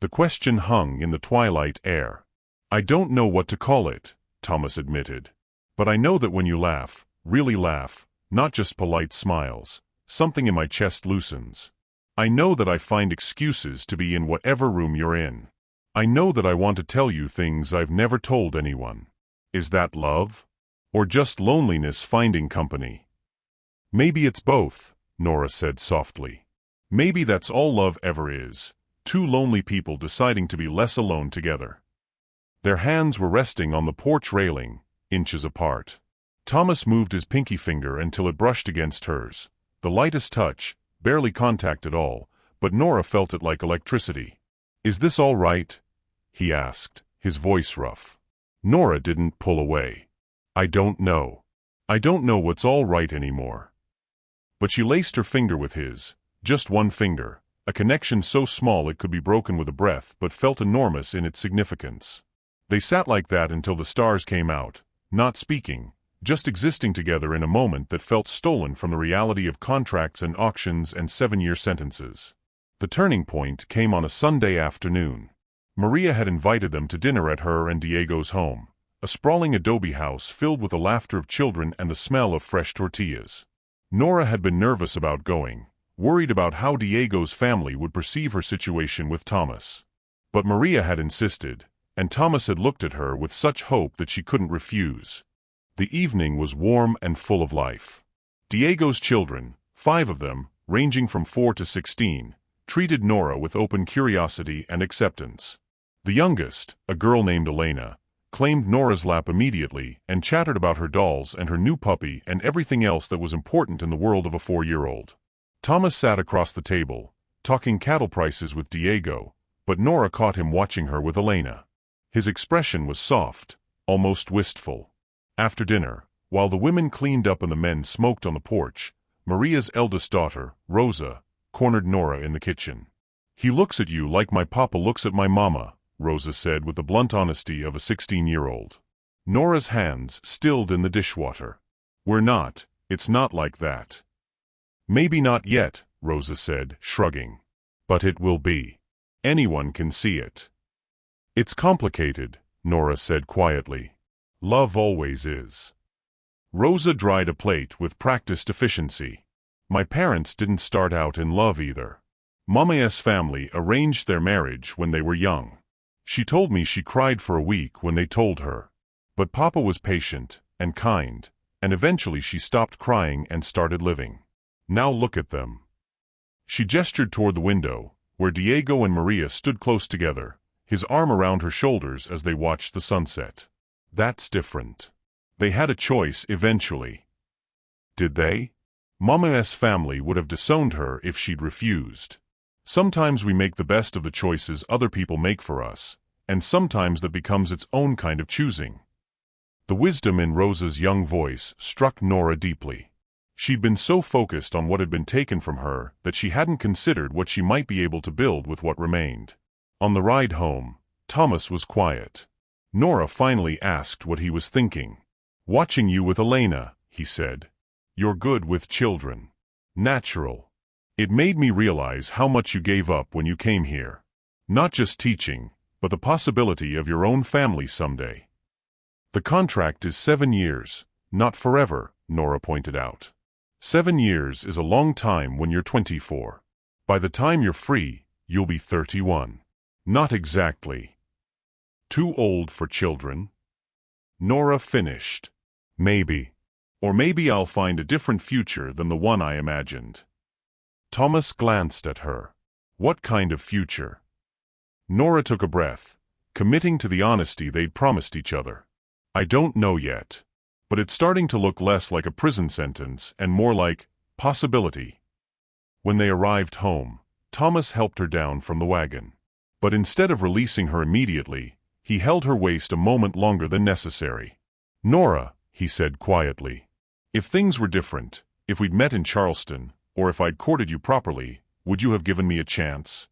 The question hung in the twilight air. "I don't know what to call it," Thomas admitted. "But I know that when you laugh, really laugh, not just polite smiles, something in my chest loosens. I know that I find excuses to be in whatever room you're in. I know that I want to tell you things I've never told anyone. Is that love? Or just loneliness finding company?" "Maybe it's both," Nora said softly. "Maybe that's all love ever is, 2 lonely people deciding to be less alone together." Their hands were resting on the porch railing, inches apart. Thomas moved his pinky finger until it brushed against hers. The lightest touch, barely contact at all, but Nora felt it like electricity. "Is this all right?" he asked, his voice rough. Nora didn't pull away. "I don't know. I don't know what's all right anymore." But she laced her finger with his, just one finger, a connection so small it could be broken with a breath but felt enormous in its significance. They sat like that until the stars came out, not speaking, just existing together in a moment that felt stolen from the reality of contracts and auctions and 7-year sentences. The turning point came on a Sunday afternoon. Maria had invited them to dinner at her and Diego's home, a sprawling adobe house filled with the laughter of children and the smell of fresh tortillas. Nora had been nervous about going, worried about how Diego's family would perceive her situation with Thomas. But Maria had insisted, and Thomas had looked at her with such hope that she couldn't refuse. The evening was warm and full of life. Diego's children, 5 of them, ranging from 4 to 16, treated Nora with open curiosity and acceptance. The youngest, a girl named Elena, claimed Nora's lap immediately and chattered about her dolls and her new puppy and everything else that was important in the world of a 4-year-old. Thomas sat across the table, talking cattle prices with Diego, but Nora caught him watching her with Elena. His expression was soft, almost wistful. After dinner, while the women cleaned up and the men smoked on the porch, Maria's eldest daughter, Rosa, cornered Nora in the kitchen. "He looks at you like my papa looks at my mama," Rosa said with the blunt honesty of a 16-year-old. Nora's hands stilled in the dishwater. It's not like that." "Maybe not yet," Rosa said, shrugging. "But it will be. Anyone can see it." "It's complicated," Nora said quietly. "Love always is." Rosa dried a plate with practiced efficiency. "My parents didn't start out in love either. Mama's family arranged their marriage when they were young. She told me she cried for a week when they told her. But Papa was patient and kind, and eventually she stopped crying and started living. Now look at them." She gestured toward the window, where Diego and Maria stood close together, his arm around her shoulders as they watched the sunset. "That's different. They had a choice eventually." "Did they?" "Mama's family would have disowned her if she'd refused. Sometimes we make the best of the choices other people make for us, and sometimes that becomes its own kind of choosing. The wisdom in Rosa's young voice struck Nora deeply. She'd been so focused on what had been taken from her that she hadn't considered what she might be able to build with what remained. On the ride home, Thomas was quiet. Nora finally asked what he was thinking. "Watching you with Elena," he said. "You're good with children. Natural. It made me realize how much you gave up when you came here. Not just teaching, but the possibility of your own family someday." "The contract is 7 years, not forever," Nora pointed out. 7 years is a long time when you're 24. By the time you're free, you'll be 31. Not exactly. Too old for children? Nora finished. Maybe. Or maybe I'll find a different future than the one I imagined. Thomas glanced at her. What kind of future? Nora took a breath, committing to the honesty they'd promised each other. "I don't know yet. But it's starting to look less like a prison sentence and more like possibility." When they arrived home, Thomas helped her down from the wagon. But instead of releasing her immediately, he held her waist a moment longer than necessary. "Nora," he said quietly, "if things were different, if we'd met in Charleston, or if I'd courted you properly, would you have given me a chance?"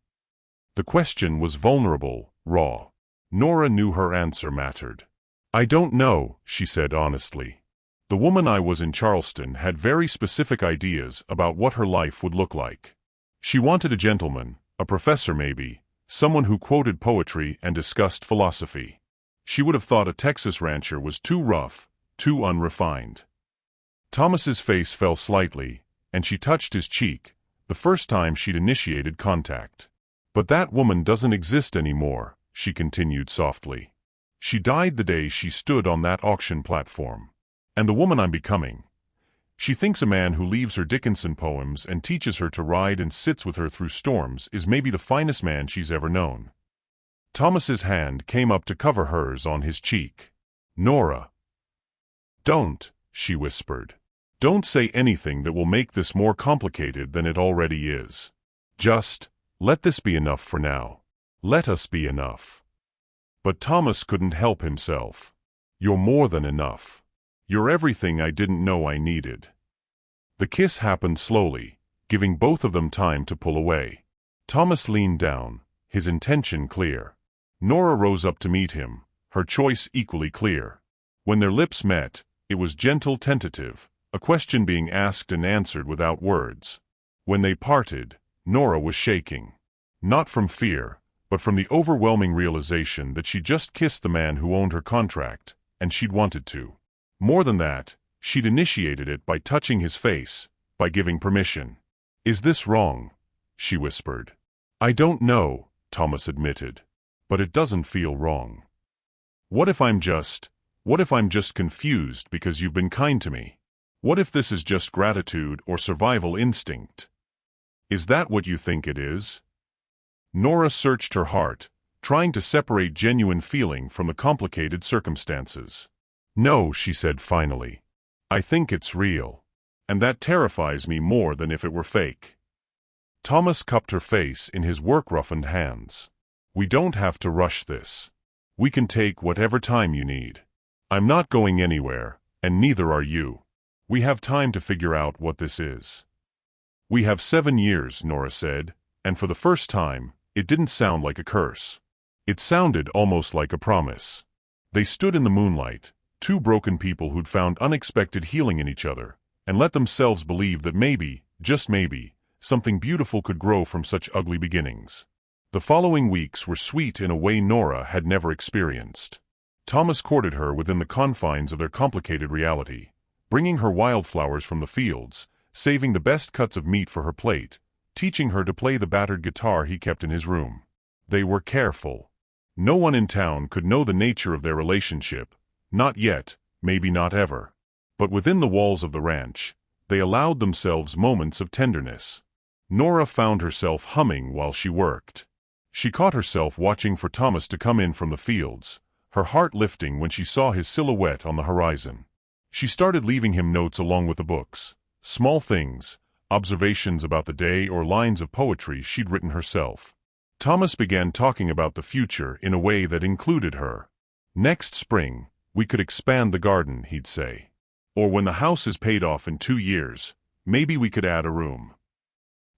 The question was vulnerable, raw. Nora knew her answer mattered. "I don't know," she said honestly. "The woman I was in Charleston had very specific ideas about what her life would look like. She wanted a gentleman, a professor maybe, someone who quoted poetry and discussed philosophy. She would have thought a Texas rancher was too rough, too unrefined." Thomas's face fell slightly, and she touched his cheek, the first time she'd initiated contact. "But that woman doesn't exist anymore," she continued softly. "She died the day she stood on that auction platform. And the woman I'm becoming, she thinks a man who leaves her Dickinson poems and teaches her to ride and sits with her through storms is maybe the finest man she's ever known." Thomas's hand came up to cover hers on his cheek. "Nora." "Don't," she whispered. "Don't say anything that will make this more complicated than it already is. Just, let this be enough for now. Let us be enough." But Thomas couldn't help himself. "You're more than enough. You're everything I didn't know I needed." The kiss happened slowly, giving both of them time to pull away. Thomas leaned down, his intention clear. Nora rose up to meet him, her choice equally clear. When their lips met, it was gentle, tentative, a question being asked and answered without words. When they parted, Nora was shaking. Not from fear, but from the overwhelming realization that she'd just kissed the man who owned her contract, and she'd wanted to. More than that, she'd initiated it by touching his face, by giving permission. "Is this wrong?" she whispered. "I don't know," Thomas admitted. "But it doesn't feel wrong. What if I'm just confused because you've been kind to me? What if this is just gratitude or survival instinct? Is that what you think it is?" Nora searched her heart, trying to separate genuine feeling from the complicated circumstances. "No," she said finally. "I think it's real. And that terrifies me more than if it were fake." Thomas cupped her face in his work-roughened hands. "We don't have to rush this. We can take whatever time you need. I'm not going anywhere, and neither are you. We have time to figure out what this is." "We have 7 years," Nora said, and for the first time, it didn't sound like a curse. It sounded almost like a promise. They stood in the moonlight, two broken people who'd found unexpected healing in each other, and let themselves believe that maybe, just maybe, something beautiful could grow from such ugly beginnings. The following weeks were sweet in a way Nora had never experienced. Thomas courted her within the confines of their complicated reality, bringing her wildflowers from the fields, saving the best cuts of meat for her plate, teaching her to play the battered guitar he kept in his room. They were careful. No one in town could know the nature of their relationship, not yet, maybe not ever. But within the walls of the ranch, they allowed themselves moments of tenderness. Nora found herself humming while she worked. She caught herself watching for Thomas to come in from the fields, her heart lifting when she saw his silhouette on the horizon. She started leaving him notes along with the books, small things, observations about the day or lines of poetry she'd written herself. Thomas began talking about the future in a way that included her. Next spring, we could expand the garden, he'd say. Or when the house is paid off in 2 years, maybe we could add a room.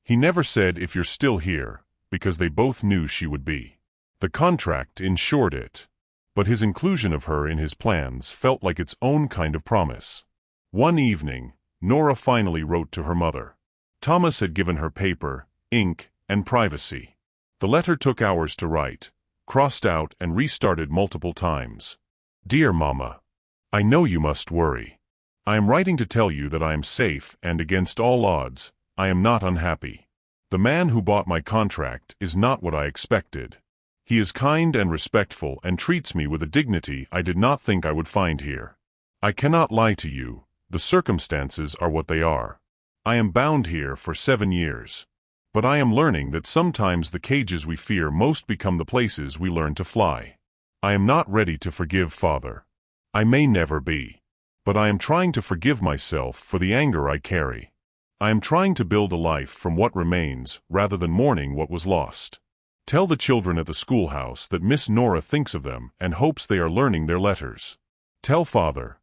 He never said if you're still here, because they both knew she would be. The contract ensured it. But his inclusion of her in his plans felt like its own kind of promise. One evening, Nora finally wrote to her mother. Thomas had given her paper, ink, and privacy. The letter took hours to write, crossed out and restarted multiple times. Dear Mama, I know you must worry. I am writing to tell you that I am safe and against all odds, I am not unhappy. The man who bought my contract is not what I expected. He is kind and respectful and treats me with a dignity I did not think I would find here. I cannot lie to you, the circumstances are what they are. I am bound here for 7 years. But I am learning that sometimes the cages we fear most become the places we learn to fly. I am not ready to forgive Father. I may never be. But I am trying to forgive myself for the anger I carry. I am trying to build a life from what remains rather than mourning what was lost. Tell the children at the schoolhouse that Miss Nora thinks of them and hopes they are learning their letters. Tell Father.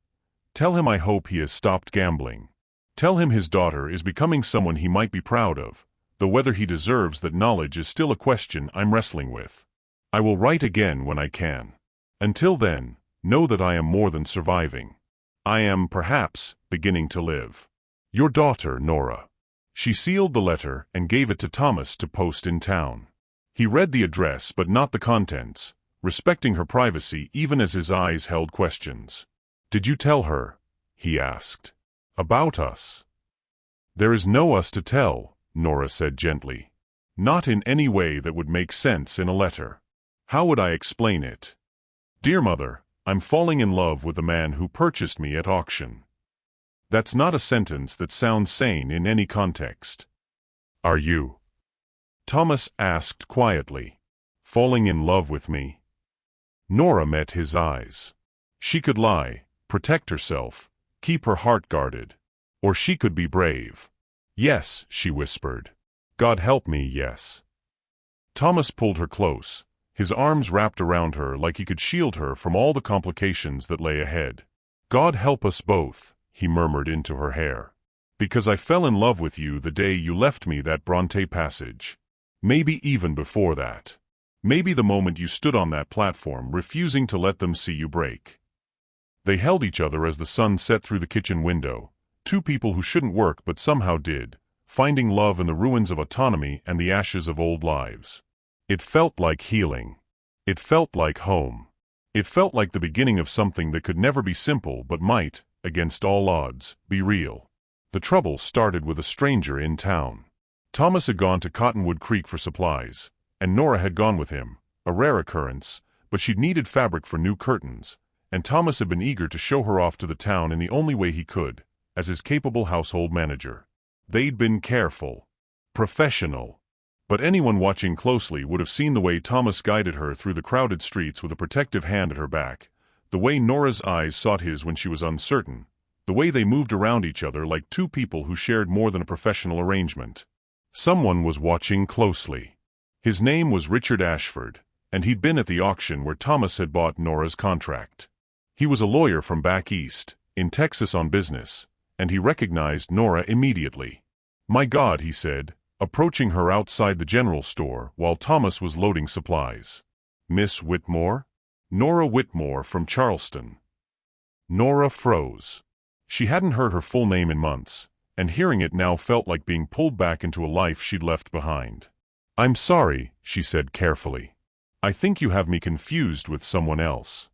Tell him I hope he has stopped gambling. Tell him his daughter is becoming someone he might be proud of, though whether he deserves that knowledge is still a question I'm wrestling with. I will write again when I can. Until then, know that I am more than surviving. I am, perhaps, beginning to live. Your daughter, Nora. She sealed the letter and gave it to Thomas to post in town. He read the address but not the contents, respecting her privacy even as his eyes held questions. Did you tell her? He asked. About us? There is no us to tell, Nora said gently. Not in any way that would make sense in a letter. How would I explain it? Dear Mother, I'm falling in love with the man who purchased me at auction. That's not a sentence that sounds sane in any context. Are you? Thomas asked quietly. Falling in love with me? Nora met his eyes. She could lie, protect herself, keep her heart guarded. Or she could be brave. Yes, she whispered. God help me, yes. Thomas pulled her close, his arms wrapped around her like he could shield her from all the complications that lay ahead. God help us both, he murmured into her hair. Because I fell in love with you the day you left me that Bronte passage. Maybe even before that. Maybe the moment you stood on that platform refusing to let them see you break. They held each other as the sun set through the kitchen window. Two people who shouldn't work but somehow did, finding love in the ruins of autonomy and the ashes of old lives. It felt like healing. It felt like home. It felt like the beginning of something that could never be simple but might, against all odds, be real. The trouble started with a stranger in town. Thomas had gone to Cottonwood Creek for supplies, and Nora had gone with him, a rare occurrence, but she'd needed fabric for new curtains, and Thomas had been eager to show her off to the town in the only way he could, as his capable household manager. They'd been careful, professional. But anyone watching closely would have seen the way Thomas guided her through the crowded streets with a protective hand at her back, the way Nora's eyes sought his when she was uncertain, the way they moved around each other like two people who shared more than a professional arrangement. Someone was watching closely. His name was Richard Ashford, and he'd been at the auction where Thomas had bought Nora's contract. He was a lawyer from back east, in Texas on business, and he recognized Nora immediately. My God, he said, approaching her outside the general store while Thomas was loading supplies. Miss Whitmore? Nora Whitmore from Charleston. Nora froze. She hadn't heard her full name in months, and hearing it now felt like being pulled back into a life she'd left behind. I'm sorry, she said carefully. I think you have me confused with someone else.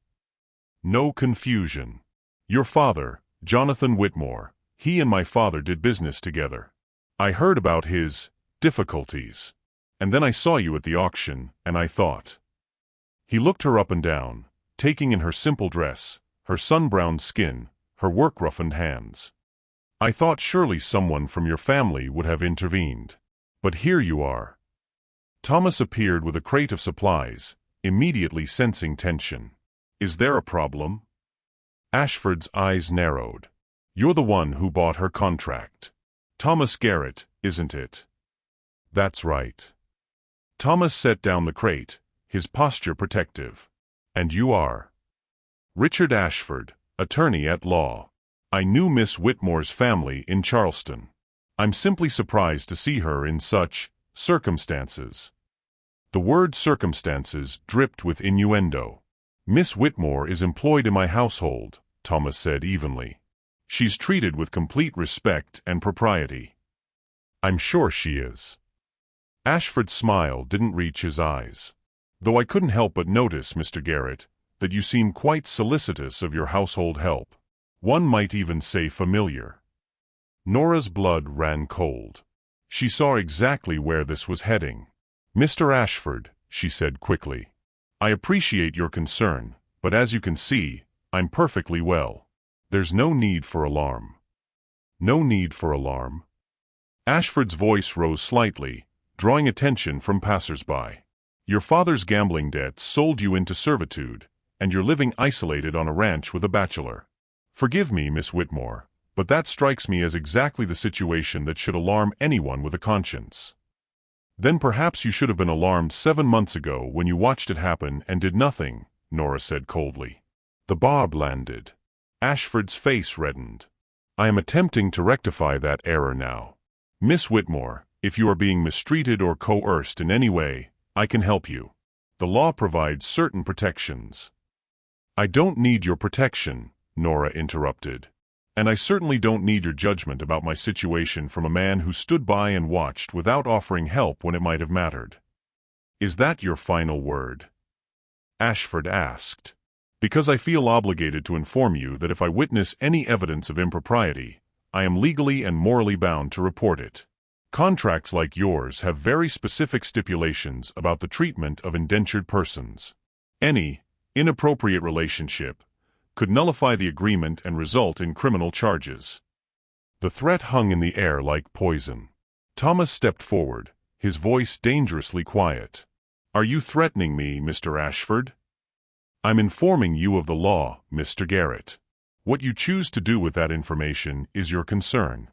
No confusion. Your father, Jonathan Whitmore, he and my father did business together. I heard about his difficulties. And then I saw you at the auction, and I thought. He looked her up and down, taking in her simple dress, her sun-browned skin, her work-roughened hands. I thought surely someone from your family would have intervened. But here you are. Thomas appeared with a crate of supplies, immediately sensing tension. Is there a problem? Ashford's eyes narrowed. You're the one who bought her contract. Thomas Garrett, isn't it? That's right. Thomas set down the crate, his posture protective. And you are? Richard Ashford, attorney at law. I knew Miss Whitmore's family in Charleston. I'm simply surprised to see her in such circumstances. The word circumstances dripped with innuendo. Miss Whitmore is employed in my household, Thomas said evenly. She's treated with complete respect and propriety. I'm sure she is. Ashford's smile didn't reach his eyes. Though I couldn't help but notice, Mr. Garrett, that you seem quite solicitous of your household help. One might even say familiar. Nora's blood ran cold. She saw exactly where this was heading. Mr. Ashford, she said quickly, I appreciate your concern, but as you can see, I'm perfectly well. There's no need for alarm. No need for alarm? Ashford's voice rose slightly, drawing attention from passers-by. Your father's gambling debts sold you into servitude, and you're living isolated on a ranch with a bachelor. Forgive me, Miss Whitmore, but that strikes me as exactly the situation that should alarm anyone with a conscience. Then perhaps you should have been alarmed 7 months ago when you watched it happen and did nothing, Nora said coldly. The barb landed. Ashford's face reddened. I am attempting to rectify that error now. Miss Whitmore, if you are being mistreated or coerced in any way, I can help you. The law provides certain protections. I don't need your protection, Nora interrupted. And I certainly don't need your judgment about my situation from a man who stood by and watched without offering help when it might have mattered. Is that your final word? Ashford asked. Because I feel obligated to inform you that if I witness any evidence of impropriety, I am legally and morally bound to report it. Contracts like yours have very specific stipulations about the treatment of indentured persons. Any inappropriate relationship could nullify the agreement and result in criminal charges. The threat hung in the air like poison. Thomas stepped forward, his voice dangerously quiet. Are you threatening me, Mr. Ashford? I'm informing you of the law, Mr. Garrett. What you choose to do with that information is your concern.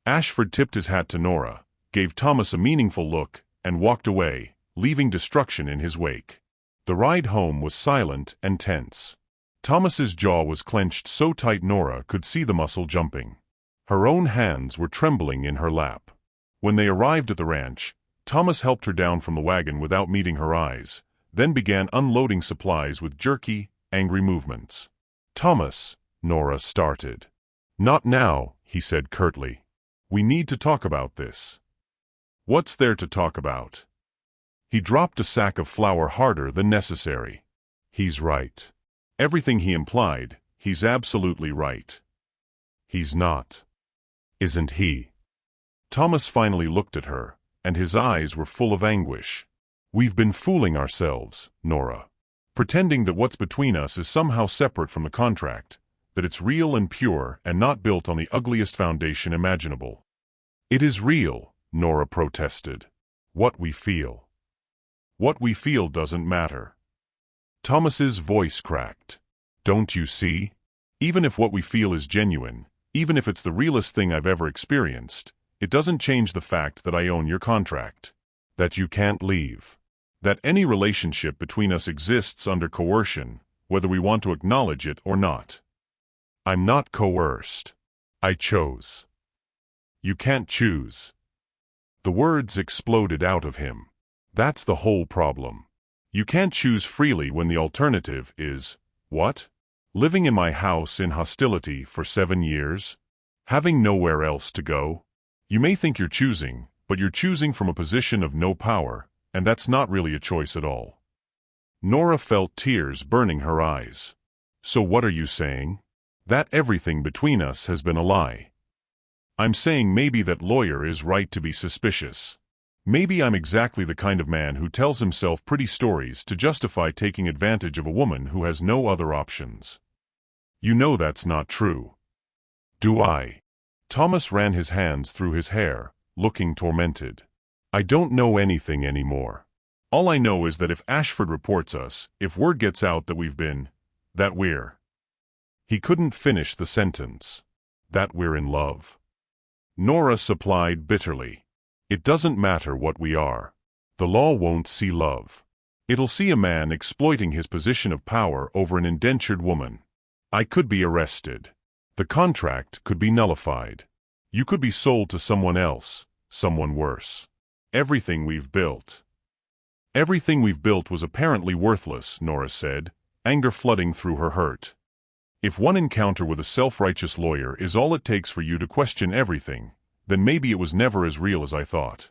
Ashford tipped his hat to Nora, gave Thomas a meaningful look, and walked away, leaving destruction in his wake. The ride home was silent and tense. Thomas's jaw was clenched so tight Nora could see the muscle jumping. Her own hands were trembling in her lap. When they arrived at the ranch, Thomas helped her down from the wagon without meeting her eyes, then began unloading supplies with jerky, angry movements. Thomas, Nora started. Not now, he said curtly. We need to talk about this. What's there to talk about? He dropped a sack of flour harder than necessary. He's right. Everything he implied, he's absolutely right. He's not. Isn't he? Thomas finally looked at her, and his eyes were full of anguish. We've been fooling ourselves, Nora. Pretending that what's between us is somehow separate from the contract, that it's real and pure and not built on the ugliest foundation imaginable. It is real, Nora protested. What we feel. What we feel doesn't matter. Thomas's voice cracked. Don't you see? Even if what we feel is genuine, even if it's the realest thing I've ever experienced, it doesn't change the fact that I own your contract. That you can't leave. That any relationship between us exists under coercion, whether we want to acknowledge it or not. I'm not coerced. I chose. You can't choose. The words exploded out of him. That's the whole problem. You can't choose freely when the alternative is, what? Living in my house in hostility for 7 years? Having nowhere else to go? You may think you're choosing, but you're choosing from a position of no power, and that's not really a choice at all. Nora felt tears burning her eyes. So what are you saying? That everything between us has been a lie. I'm saying maybe that lawyer is right to be suspicious. Maybe I'm exactly the kind of man who tells himself pretty stories to justify taking advantage of a woman who has no other options. You know that's not true. Do I? Thomas ran his hands through his hair, looking tormented. I don't know anything anymore. All I know is that if Ashford reports us, if word gets out that we're... He couldn't finish the sentence. That we're in love. Nora supplied bitterly. It doesn't matter what we are. The law won't see love. It'll see a man exploiting his position of power over an indentured woman. I could be arrested. The contract could be nullified. You could be sold to someone else, someone worse. Everything we've built. Everything we've built was apparently worthless, Nora said, anger flooding through her hurt. If one encounter with a self-righteous lawyer is all it takes for you to question everything, then maybe it was never as real as I thought.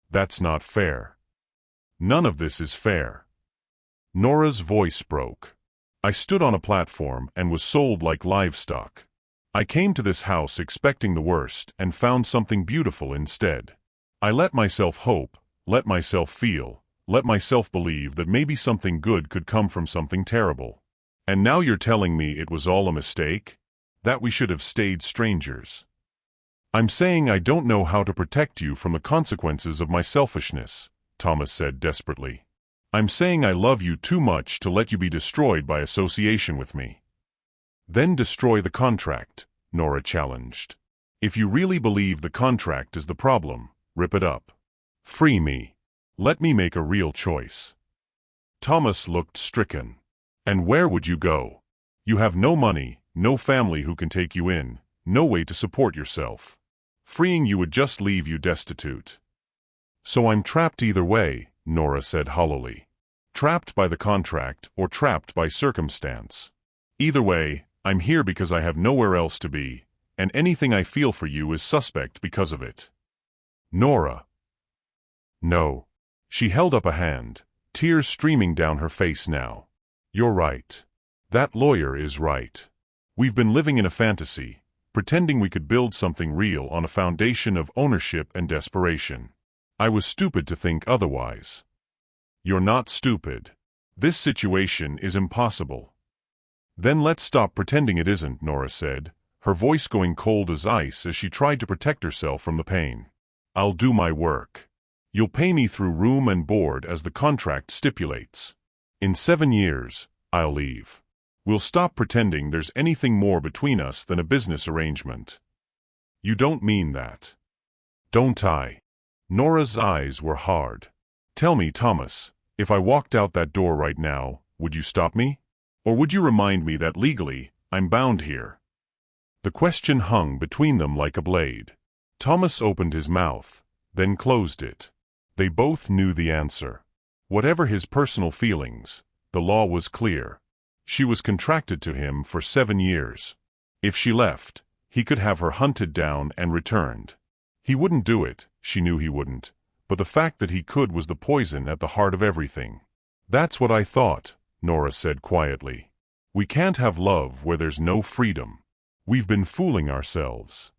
That's not fair. None of this is fair. Nora's voice broke. I stood on a platform and was sold like livestock. I came to this house expecting the worst and found something beautiful instead. I let myself hope, let myself feel, let myself believe that maybe something good could come from something terrible. And now you're telling me it was all a mistake? That we should have stayed strangers? I'm saying I don't know how to protect you from the consequences of my selfishness, Thomas said desperately. I'm saying I love you too much to let you be destroyed by association with me. Then destroy the contract, Nora challenged. If you really believe the contract is the problem, rip it up. Free me. Let me make a real choice. Thomas looked stricken. And where would you go? You have no money, no family who can take you in, no way to support yourself. Freeing you would just leave you destitute. So I'm trapped either way, Nora said hollowly. Trapped by the contract or trapped by circumstance. Either way, I'm here because I have nowhere else to be, and anything I feel for you is suspect because of it. Nora. No. She held up a hand, tears streaming down her face now. You're right. That lawyer is right. We've been living in a fantasy, pretending we could build something real on a foundation of ownership and desperation. I was stupid to think otherwise. You're not stupid. This situation is impossible. Then let's stop pretending it isn't, Nora said, her voice going cold as ice as she tried to protect herself from the pain. I'll do my work. You'll pay me through room and board as the contract stipulates. In 7 years, I'll leave. We'll stop pretending there's anything more between us than a business arrangement. You don't mean that. Don't I? Nora's eyes were hard. Tell me, Thomas, if I walked out that door right now, would you stop me? Or would you remind me that legally, I'm bound here? The question hung between them like a blade. Thomas opened his mouth, then closed it. They both knew the answer. Whatever his personal feelings, the law was clear. She was contracted to him for 7 years. If she left, he could have her hunted down and returned. He wouldn't do it, she knew he wouldn't, but the fact that he could was the poison at the heart of everything. That's what I thought, Nora said quietly. We can't have love where there's no freedom. We've been fooling ourselves.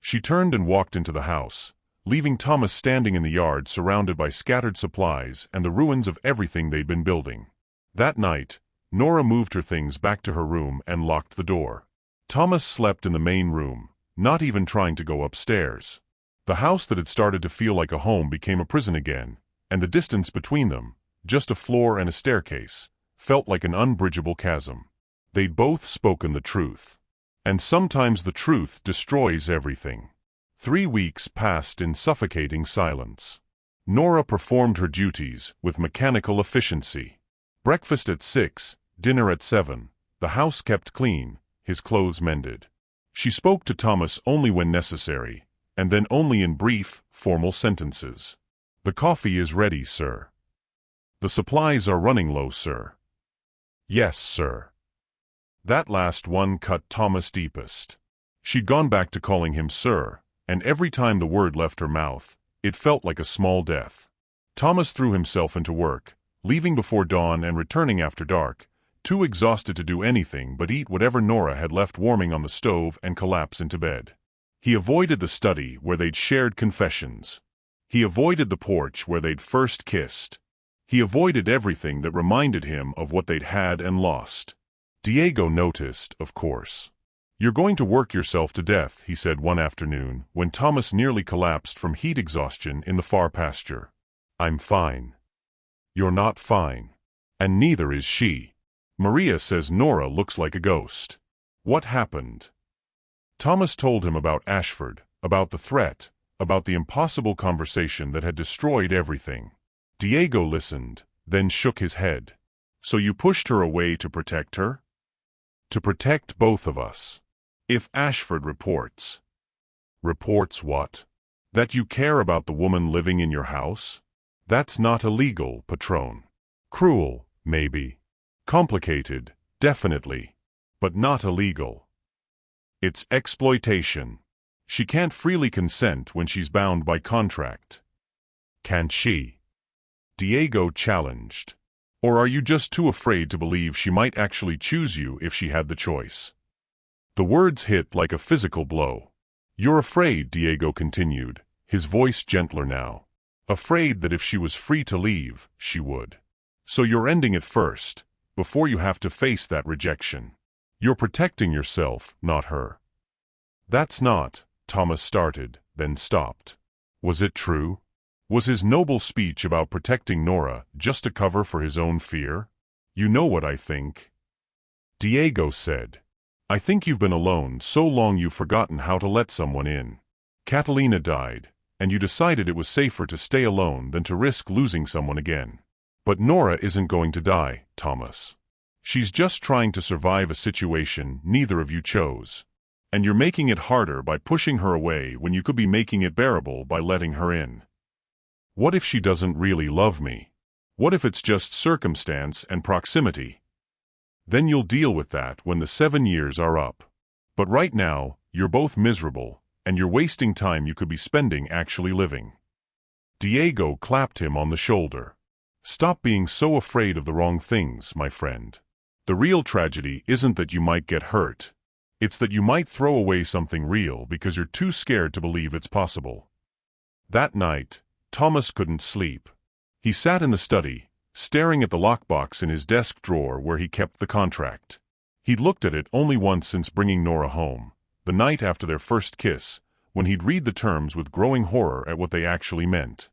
She turned and walked into the house, leaving Thomas standing in the yard surrounded by scattered supplies and the ruins of everything they'd been building. That night, Nora moved her things back to her room and locked the door. Thomas slept in the main room, not even trying to go upstairs. The house that had started to feel like a home became a prison again, and the distance between them, just a floor and a staircase, felt like an unbridgeable chasm. They'd both spoken the truth. And sometimes the truth destroys everything. 3 weeks passed in suffocating silence. Nora performed her duties with mechanical efficiency. Breakfast at 6, dinner at 7, the house kept clean, his clothes mended. She spoke to Thomas only when necessary, and then only in brief, formal sentences. The coffee is ready, sir. The supplies are running low, sir. Yes, sir. That last one cut Thomas deepest. She'd gone back to calling him sir, and every time the word left her mouth, it felt like a small death. Thomas threw himself into work, leaving before dawn and returning after dark, too exhausted to do anything but eat whatever Nora had left warming on the stove and collapse into bed. He avoided the study where they'd shared confessions. He avoided the porch where they'd first kissed. He avoided everything that reminded him of what they'd had and lost. Diego noticed, of course. You're going to work yourself to death, he said one afternoon, when Thomas nearly collapsed from heat exhaustion in the far pasture. I'm fine. You're not fine. And neither is she. Maria says Nora looks like a ghost. What happened? Thomas told him about Ashford, about the threat, about the impossible conversation that had destroyed everything. Diego listened, then shook his head. So you pushed her away to protect her? To protect both of us. If Ashford reports. Reports what? That you care about the woman living in your house? That's not illegal, Patron. Cruel, maybe. Complicated, definitely. But not illegal. It's exploitation. She can't freely consent when she's bound by contract. Can't she? Diego challenged. Or are you just too afraid to believe she might actually choose you if she had the choice? The words hit like a physical blow. You're afraid, Diego continued, his voice gentler now. Afraid that if she was free to leave, she would. So you're ending it first, before you have to face that rejection. You're protecting yourself, not her. That's not, Thomas started, then stopped. Was it true? Was his noble speech about protecting Nora just a cover for his own fear? You know what I think? Diego said. I think you've been alone so long you've forgotten how to let someone in. Catalina died, and you decided it was safer to stay alone than to risk losing someone again. But Nora isn't going to die, Thomas. She's just trying to survive a situation neither of you chose. And you're making it harder by pushing her away when you could be making it bearable by letting her in. What if she doesn't really love me? What if it's just circumstance and proximity? Then you'll deal with that when the 7 years are up. But right now, you're both miserable, and you're wasting time you could be spending actually living. Diego clapped him on the shoulder. Stop being so afraid of the wrong things, my friend. The real tragedy isn't that you might get hurt. It's that you might throw away something real because you're too scared to believe it's possible. That night, Thomas couldn't sleep. He sat in the study, staring at the lockbox in his desk drawer where he kept the contract. He'd looked at it only once since bringing Nora home, the night after their first kiss, when he'd read the terms with growing horror at what they actually meant.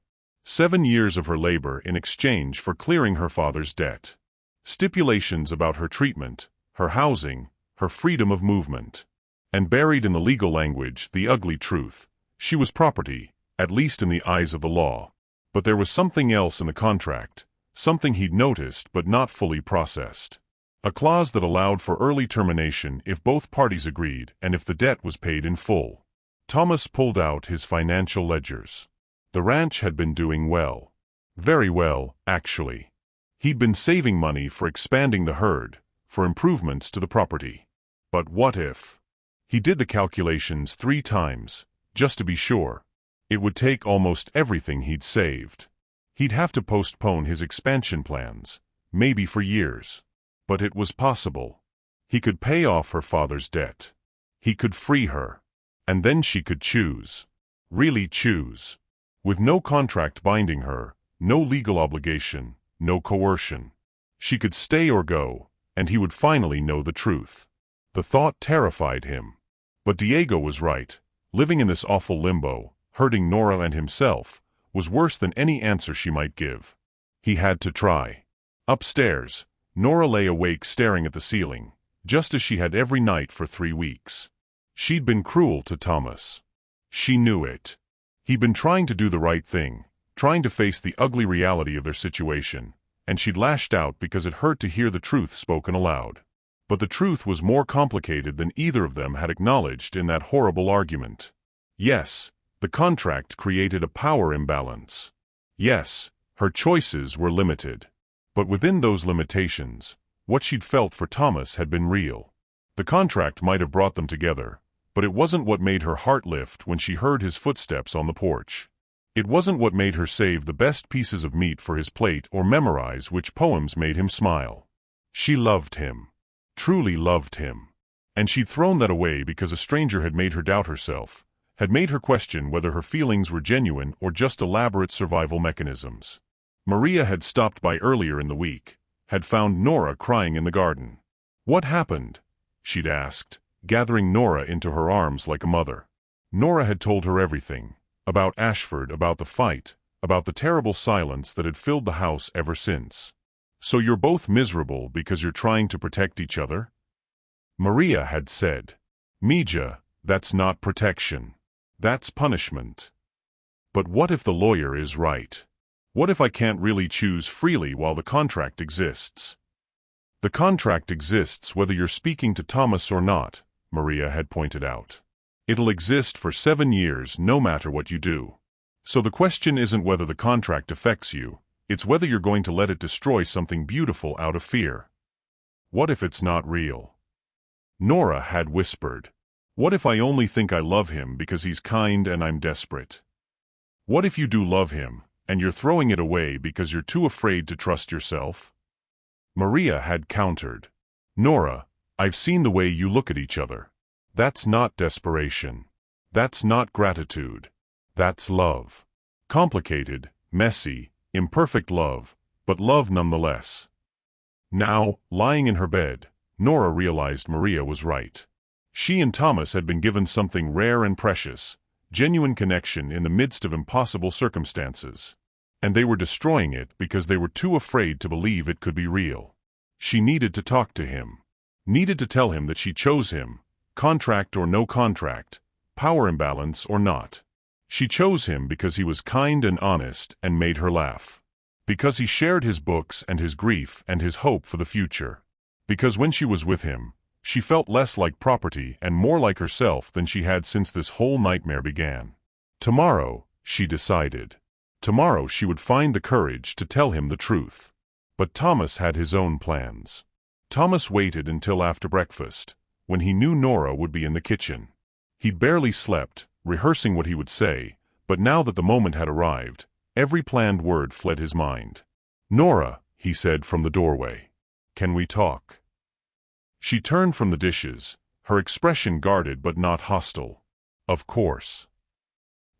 7 years of her labor in exchange for clearing her father's debt. Stipulations about her treatment, her housing, her freedom of movement. And buried in the legal language, the ugly truth. She was property, at least in the eyes of the law. But there was something else in the contract. Something he'd noticed but not fully processed. A clause that allowed for early termination if both parties agreed and if the debt was paid in full. Thomas pulled out his financial ledgers. The ranch had been doing well. Very well, actually. He'd been saving money for expanding the herd, for improvements to the property. But what if? He did the calculations 3 times, just to be sure. It would take almost everything he'd saved. He'd have to postpone his expansion plans, maybe for years. But it was possible. He could pay off her father's debt. He could free her. And then she could choose. Really choose. With no contract binding her, no legal obligation, no coercion. She could stay or go, and he would finally know the truth. The thought terrified him. But Diego was right. Living in this awful limbo, hurting Nora and himself, was worse than any answer she might give. He had to try. Upstairs, Nora lay awake staring at the ceiling, just as she had every night for 3 weeks. She'd been cruel to Thomas. She knew it. He'd been trying to do the right thing, trying to face the ugly reality of their situation, and she'd lashed out because it hurt to hear the truth spoken aloud. But the truth was more complicated than either of them had acknowledged in that horrible argument. Yes, the contract created a power imbalance. Yes, her choices were limited. But within those limitations, what she'd felt for Thomas had been real. The contract might have brought them together, but it wasn't what made her heart lift when she heard his footsteps on the porch. It wasn't what made her save the best pieces of meat for his plate or memorize which poems made him smile. She loved him. Truly loved him. And she'd thrown that away because a stranger had made her doubt herself, had made her question whether her feelings were genuine or just elaborate survival mechanisms. Maria had stopped by earlier in the week, had found Nora crying in the garden. What happened? She'd asked, gathering Nora into her arms like a mother. Nora had told her everything, about Ashford, about the fight, about the terrible silence that had filled the house ever since. So you're both miserable because you're trying to protect each other? Maria had said. Mija, that's not protection. That's punishment. But what if the lawyer is right? What if I can't really choose freely while the contract exists? The contract exists whether you're speaking to Thomas or not, Maria had pointed out. It'll exist for 7 years no matter what you do. So the question isn't whether the contract affects you, it's whether you're going to let it destroy something beautiful out of fear. What if it's not real? Nora had whispered. What if I only think I love him because he's kind and I'm desperate? What if you do love him, and you're throwing it away because you're too afraid to trust yourself? Maria had countered. Nora, I've seen the way you look at each other. That's not desperation. That's not gratitude. That's love. Complicated, messy, imperfect love, but love nonetheless. Now, lying in her bed, Nora realized Maria was right. She and Thomas had been given something rare and precious, genuine connection in the midst of impossible circumstances. And they were destroying it because they were too afraid to believe it could be real. She needed to talk to him. Needed to tell him that she chose him, contract or no contract, power imbalance or not. She chose him because he was kind and honest and made her laugh. Because he shared his books and his grief and his hope for the future. Because when she was with him, she felt less like property and more like herself than she had since this whole nightmare began. Tomorrow, she decided. Tomorrow she would find the courage to tell him the truth. But Thomas had his own plans. Thomas waited until after breakfast, when he knew Nora would be in the kitchen. He'd barely slept, rehearsing what he would say, but now that the moment had arrived, every planned word fled his mind. Nora, he said from the doorway. Can we talk? She turned from the dishes, her expression guarded but not hostile. Of course.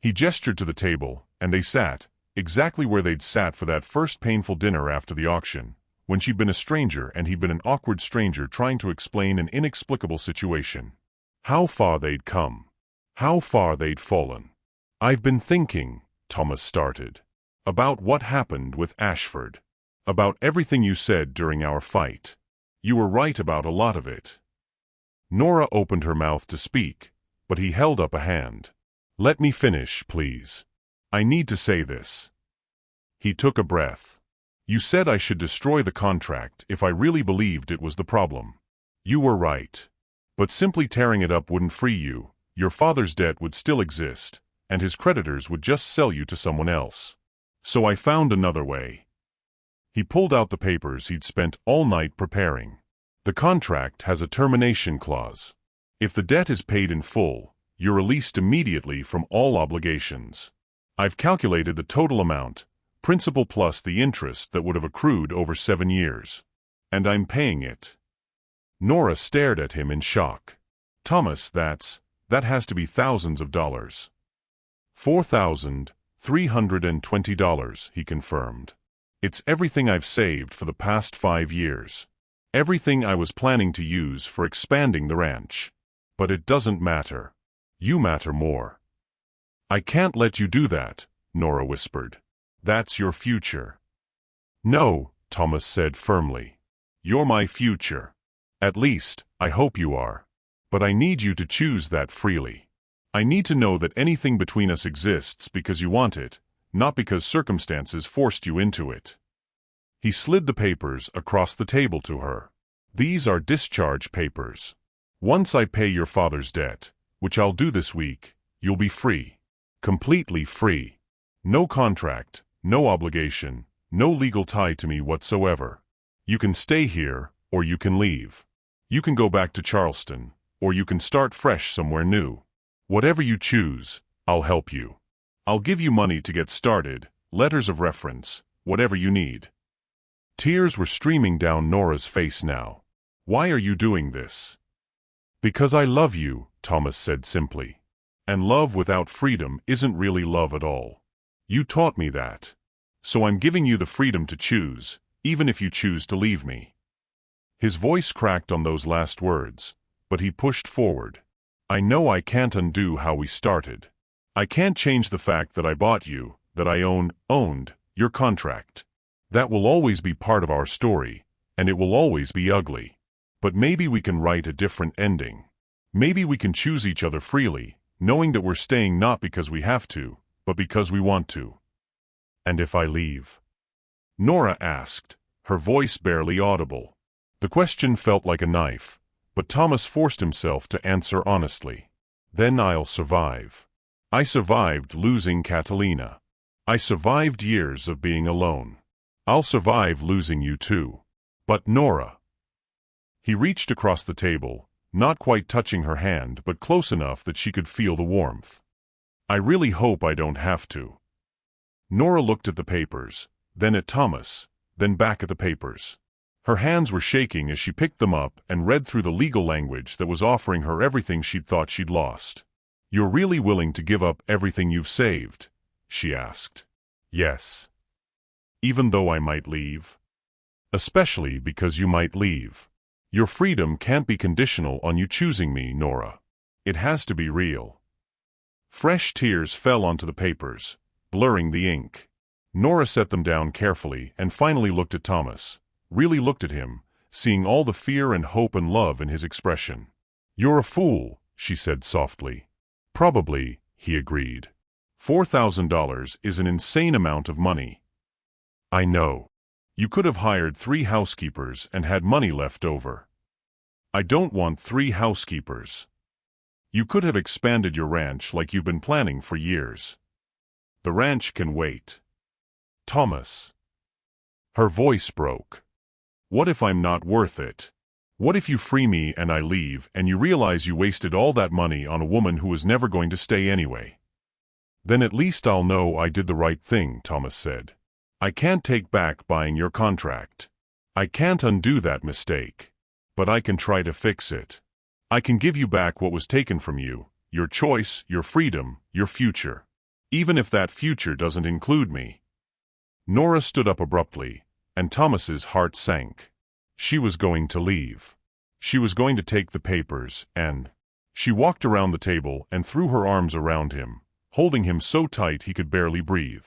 He gestured to the table, and they sat, exactly where they'd sat for that first painful dinner after the auction, when she'd been a stranger and he'd been an awkward stranger trying to explain an inexplicable situation. How far they'd come. How far they'd fallen. I've been thinking, Thomas started, about what happened with Ashford. About everything you said during our fight. You were right about a lot of it. Nora opened her mouth to speak, but he held up a hand. Let me finish, please. I need to say this. He took a breath. You said I should destroy the contract if I really believed it was the problem. You were right. But simply tearing it up wouldn't free you. Your father's debt would still exist, and his creditors would just sell you to someone else. So I found another way. He pulled out the papers he'd spent all night preparing. The contract has a termination clause. If the debt is paid in full, you're released immediately from all obligations. I've calculated the total amount, principal plus the interest that would have accrued over 7 years. And I'm paying it. Nora stared at him in shock. Thomas, that has to be thousands of dollars. $4,320, he confirmed. It's everything I've saved for the past 5 years. Everything I was planning to use for expanding the ranch. But it doesn't matter. You matter more. I can't let you do that, Nora whispered. That's your future. No, Thomas said firmly. You're my future. At least, I hope you are. But I need you to choose that freely. I need to know that anything between us exists because you want it, not because circumstances forced you into it. He slid the papers across the table to her. These are discharge papers. Once I pay your father's debt, which I'll do this week, you'll be free. Completely free. No contract, no obligation, no legal tie to me whatsoever. You can stay here, or you can leave. You can go back to Charleston, or you can start fresh somewhere new. Whatever you choose, I'll help you. I'll give you money to get started, letters of reference, whatever you need. Tears were streaming down Nora's face now. Why are you doing this? Because I love you, Thomas said simply. And love without freedom isn't really love at all. You taught me that. So I'm giving you the freedom to choose, even if you choose to leave me. His voice cracked on those last words, but he pushed forward. I know I can't undo how we started. I can't change the fact that I bought you, that I owned your contract. That will always be part of our story, and it will always be ugly. But maybe we can write a different ending. Maybe we can choose each other freely, knowing that we're staying not because we have to, but because we want to. And if I leave? Nora asked, her voice barely audible. The question felt like a knife, but Thomas forced himself to answer honestly. Then I'll survive. I survived losing Catalina. I survived years of being alone. I'll survive losing you too. But Nora. He reached across the table, not quite touching her hand but close enough that she could feel the warmth. I really hope I don't have to. Nora looked at the papers, then at Thomas, then back at the papers. Her hands were shaking as she picked them up and read through the legal language that was offering her everything she'd thought she'd lost. You're really willing to give up everything you've saved? She asked. Yes. Even though I might leave? Especially because you might leave. Your freedom can't be conditional on you choosing me, Nora. It has to be real. Fresh tears fell onto the papers, blurring the ink. Nora set them down carefully and finally looked at Thomas. Really looked at him, seeing all the fear and hope and love in his expression. You're a fool, she said softly. Probably, he agreed. $4,000 is an insane amount of money. I know. You could have hired 3 housekeepers and had money left over. I don't want 3 housekeepers. You could have expanded your ranch like you've been planning for years. The ranch can wait. Thomas. Her voice broke. What if I'm not worth it? What if you free me and I leave and you realize you wasted all that money on a woman who was never going to stay anyway? Then at least I'll know I did the right thing, Thomas said. I can't take back buying your contract. I can't undo that mistake. But I can try to fix it. I can give you back what was taken from you, your choice, your freedom, your future. Even if that future doesn't include me. Nora stood up abruptly, and Thomas's heart sank. She was going to leave. She was going to take the papers, and she walked around the table and threw her arms around him, holding him so tight he could barely breathe.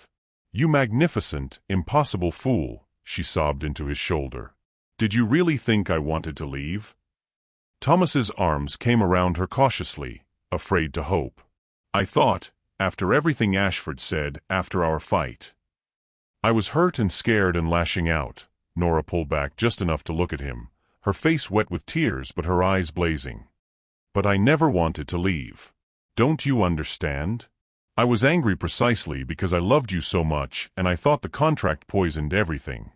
You magnificent, impossible fool, she sobbed into his shoulder. Did you really think I wanted to leave? Thomas's arms came around her cautiously, afraid to hope. I thought, after everything Ashford said after our fight. I was hurt and scared and lashing out. Nora pulled back just enough to look at him, her face wet with tears but her eyes blazing. But I never wanted to leave. Don't you understand? I was angry precisely because I loved you so much and I thought the contract poisoned everything.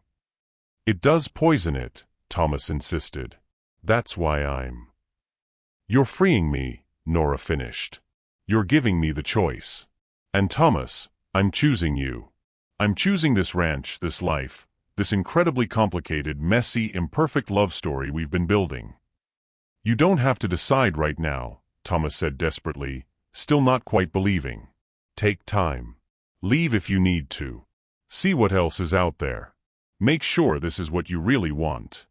It does poison it, Thomas insisted. That's why I'm... You're freeing me, Nora finished. You're giving me the choice. And Thomas, I'm choosing you. I'm choosing this ranch, this life, this incredibly complicated, messy, imperfect love story we've been building. You don't have to decide right now, Thomas said desperately, still not quite believing. Take time. Leave if you need to. See what else is out there. Make sure this is what you really want.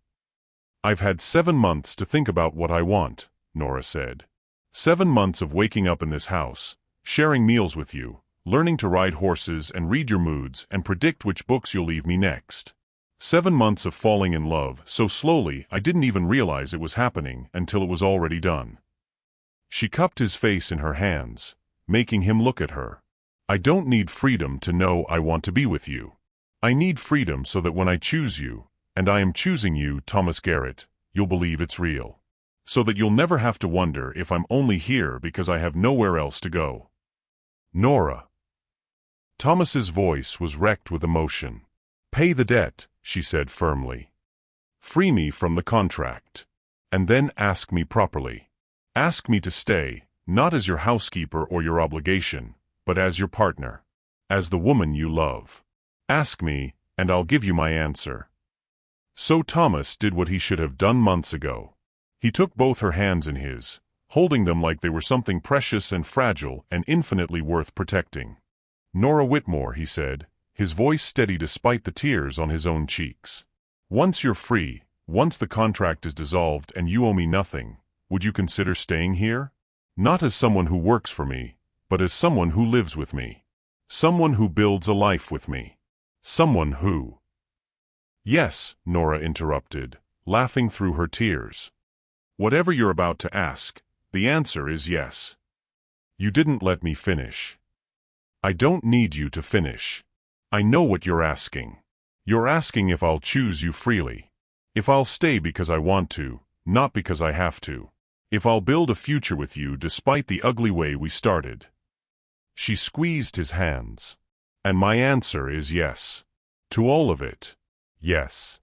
I've had 7 months to think about what I want, Nora said. 7 months of waking up in this house, sharing meals with you, learning to ride horses and read your moods and predict which books you'll leave me next. 7 months of falling in love so slowly I didn't even realize it was happening until it was already done. She cupped his face in her hands, making him look at her. I don't need freedom to know I want to be with you. I need freedom so that when I choose you, and I am choosing you, Thomas Garrett, you'll believe it's real. So that you'll never have to wonder if I'm only here because I have nowhere else to go. Nora. Thomas's voice was wrecked with emotion. Pay the debt, she said firmly. Free me from the contract. And then ask me properly. Ask me to stay, not as your housekeeper or your obligation, but as your partner. As the woman you love. Ask me, and I'll give you my answer. So Thomas did what he should have done months ago. He took both her hands in his, holding them like they were something precious and fragile and infinitely worth protecting. Nora Whitmore, he said, his voice steady despite the tears on his own cheeks. Once you're free, once the contract is dissolved and you owe me nothing, would you consider staying here? Not as someone who works for me, but as someone who lives with me. Someone who builds a life with me. Someone who... Yes, Nora interrupted, laughing through her tears. Whatever you're about to ask, the answer is yes. You didn't let me finish. I don't need you to finish. I know what you're asking. You're asking if I'll choose you freely. If I'll stay because I want to, not because I have to. If I'll build a future with you despite the ugly way we started. She squeezed his hands. And my answer is yes. To all of it. Yes.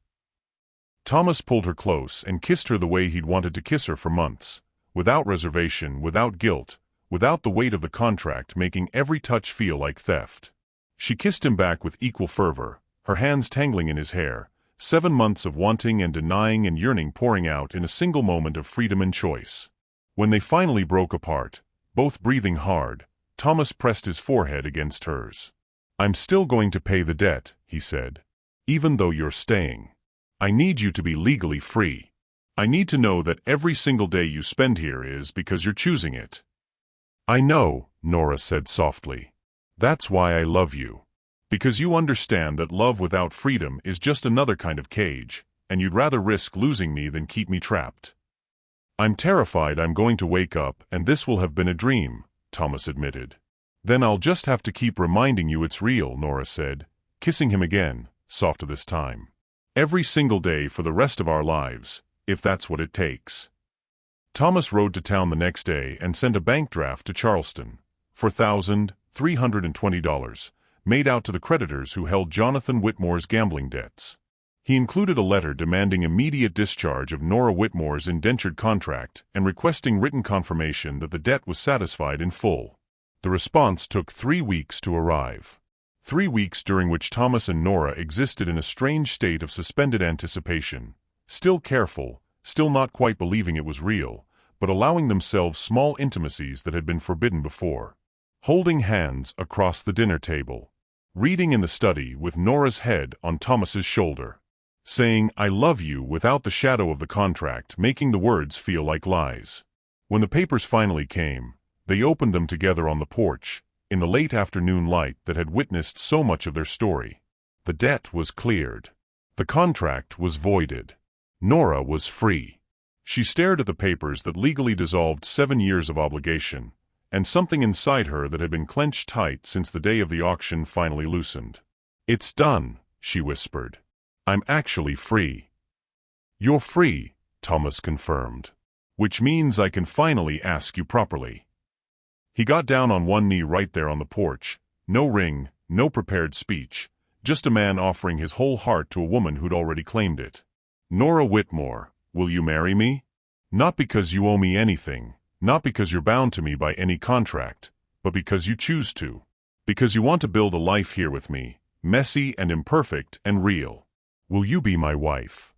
Thomas pulled her close and kissed her the way he'd wanted to kiss her for months, without reservation, without guilt, without the weight of the contract making every touch feel like theft. She kissed him back with equal fervor, her hands tangling in his hair, 7 months of wanting and denying and yearning pouring out in a single moment of freedom and choice. When they finally broke apart, both breathing hard, Thomas pressed his forehead against hers. I'm still going to pay the debt, he said. Even though you're staying. I need you to be legally free. I need to know that every single day you spend here is because you're choosing it. I know, Nora said softly. That's why I love you. Because you understand that love without freedom is just another kind of cage, and you'd rather risk losing me than keep me trapped. I'm terrified I'm going to wake up and this will have been a dream, Thomas admitted. Then I'll just have to keep reminding you it's real, Nora said, kissing him again, softer this time. Every single day for the rest of our lives, if that's what it takes. Thomas rode to town the next day and sent a bank draft to Charleston for $1,320, made out to the creditors who held Jonathan Whitmore's gambling debts. He included a letter demanding immediate discharge of Nora Whitmore's indentured contract and requesting written confirmation that the debt was satisfied in full. The response took 3 weeks to arrive. 3 weeks during which Thomas and Nora existed in a strange state of suspended anticipation, still careful, still not quite believing it was real, but allowing themselves small intimacies that had been forbidden before. Holding hands across the dinner table. Reading in the study with Nora's head on Thomas's shoulder. Saying, I love you without the shadow of the contract, making the words feel like lies. When the papers finally came, they opened them together on the porch, in the late afternoon light that had witnessed so much of their story. The debt was cleared. The contract was voided. Nora was free. She stared at the papers that legally dissolved 7 years of obligation, and something inside her that had been clenched tight since the day of the auction finally loosened. It's done, she whispered. I'm actually free. You're free, Thomas confirmed. Which means I can finally ask you properly. He got down on one knee right there on the porch, no ring, no prepared speech, just a man offering his whole heart to a woman who'd already claimed it. Nora Whitmore, will you marry me? Not because you owe me anything, not because you're bound to me by any contract, but because you choose to. Because you want to build a life here with me, messy and imperfect and real. Will you be my wife?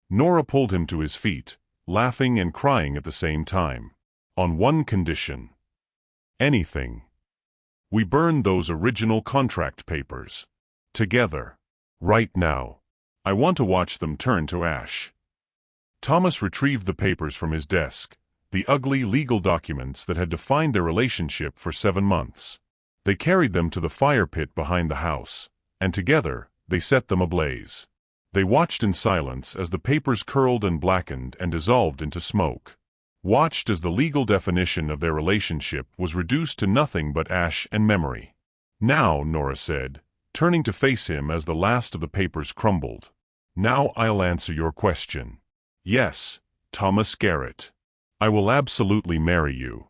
Nora pulled him to his feet, laughing and crying at the same time. On one condition. Anything. We burned those original contract papers. Together. Right now. I want to watch them turn to ash. Thomas retrieved the papers from his desk, the ugly legal documents that had defined their relationship for 7 months. They carried them to the fire pit behind the house, and together, they set them ablaze. They watched in silence as the papers curled and blackened and dissolved into smoke. Watched as the legal definition of their relationship was reduced to nothing but ash and memory. Now, Nora said, turning to face him as the last of the papers crumbled. Now I'll answer your question. Yes, Thomas Garrett. I will absolutely marry you.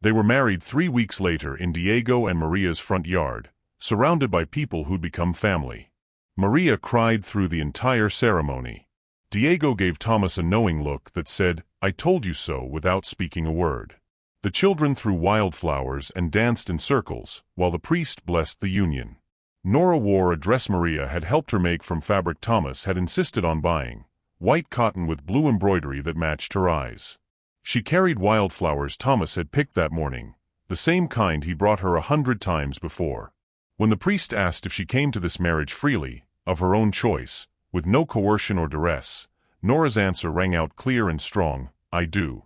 They were married 3 weeks later in Diego and Maria's front yard, surrounded by people who'd become family. Maria cried through the entire ceremony. Diego gave Thomas a knowing look that said, I told you so, without speaking a word. The children threw wildflowers and danced in circles, while the priest blessed the union. Nora wore a dress Maria had helped her make from fabric Thomas had insisted on buying, white cotton with blue embroidery that matched her eyes. She carried wildflowers Thomas had picked that morning, the same kind he brought her 100 times before. When the priest asked if she came to this marriage freely, of her own choice, with no coercion or duress, Nora's answer rang out clear and strong, I do.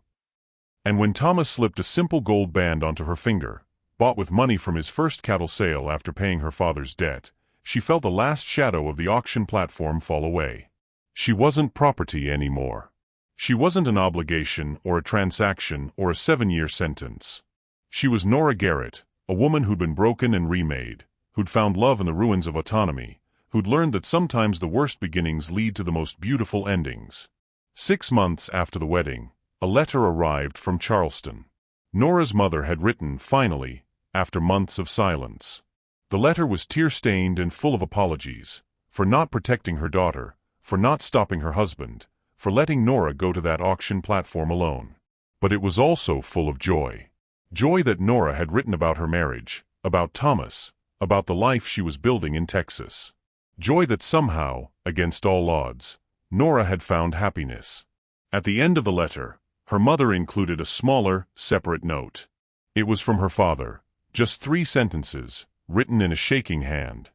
And when Thomas slipped a simple gold band onto her finger, bought with money from his first cattle sale after paying her father's debt, she felt the last shadow of the auction platform fall away. She wasn't property anymore. She wasn't an obligation or a transaction or a 7-year sentence. She was Nora Garrett, a woman who'd been broken and remade, who'd found love in the ruins of autonomy, who'd learned that sometimes the worst beginnings lead to the most beautiful endings. 6 months after the wedding, a letter arrived from Charleston. Nora's mother had written, finally, after months of silence. The letter was tear-stained and full of apologies, for not protecting her daughter, for not stopping her husband, for letting Nora go to that auction platform alone. But it was also full of joy. Joy that Nora had written about her marriage, about Thomas, about the life she was building in Texas. Joy that somehow, against all odds, Nora had found happiness. At the end of the letter, her mother included a smaller, separate note. It was from her father, just 3 sentences, written in a shaking hand.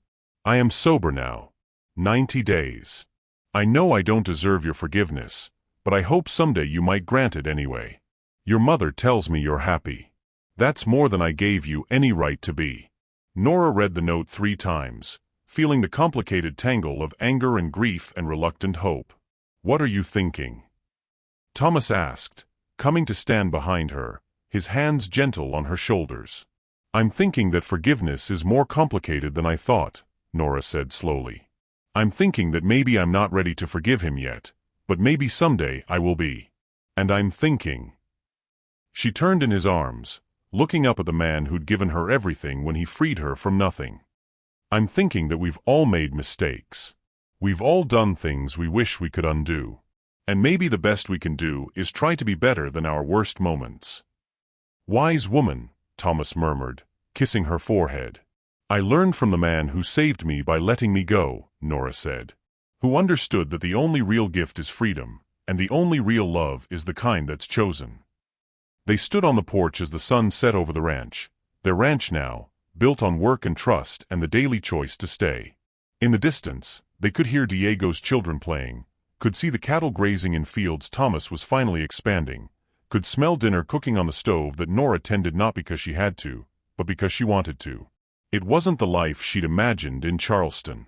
I am sober now. 90 days. I know I don't deserve your forgiveness, but I hope someday you might grant it anyway. Your mother tells me you're happy. That's more than I gave you any right to be. Nora read the note 3 times, feeling the complicated tangle of anger and grief and reluctant hope. What are you thinking? Thomas asked, coming to stand behind her, his hands gentle on her shoulders. I'm thinking that forgiveness is more complicated than I thought, Nora said slowly. I'm thinking that maybe I'm not ready to forgive him yet, but maybe someday I will be. And I'm thinking. She turned in his arms, looking up at the man who'd given her everything when he freed her from nothing. I'm thinking that we've all made mistakes. We've all done things we wish we could undo. And maybe the best we can do is try to be better than our worst moments. Wise woman, Thomas murmured, kissing her forehead. I learned from the man who saved me by letting me go, Nora said. Who understood that the only real gift is freedom, and the only real love is the kind that's chosen. They stood on the porch as the sun set over the ranch, their ranch now, built on work and trust and the daily choice to stay. In the distance, they could hear Diego's children playing, could see the cattle grazing in fields Thomas was finally expanding, could smell dinner cooking on the stove that Nora tended not because she had to, but because she wanted to. It wasn't the life she'd imagined in Charleston.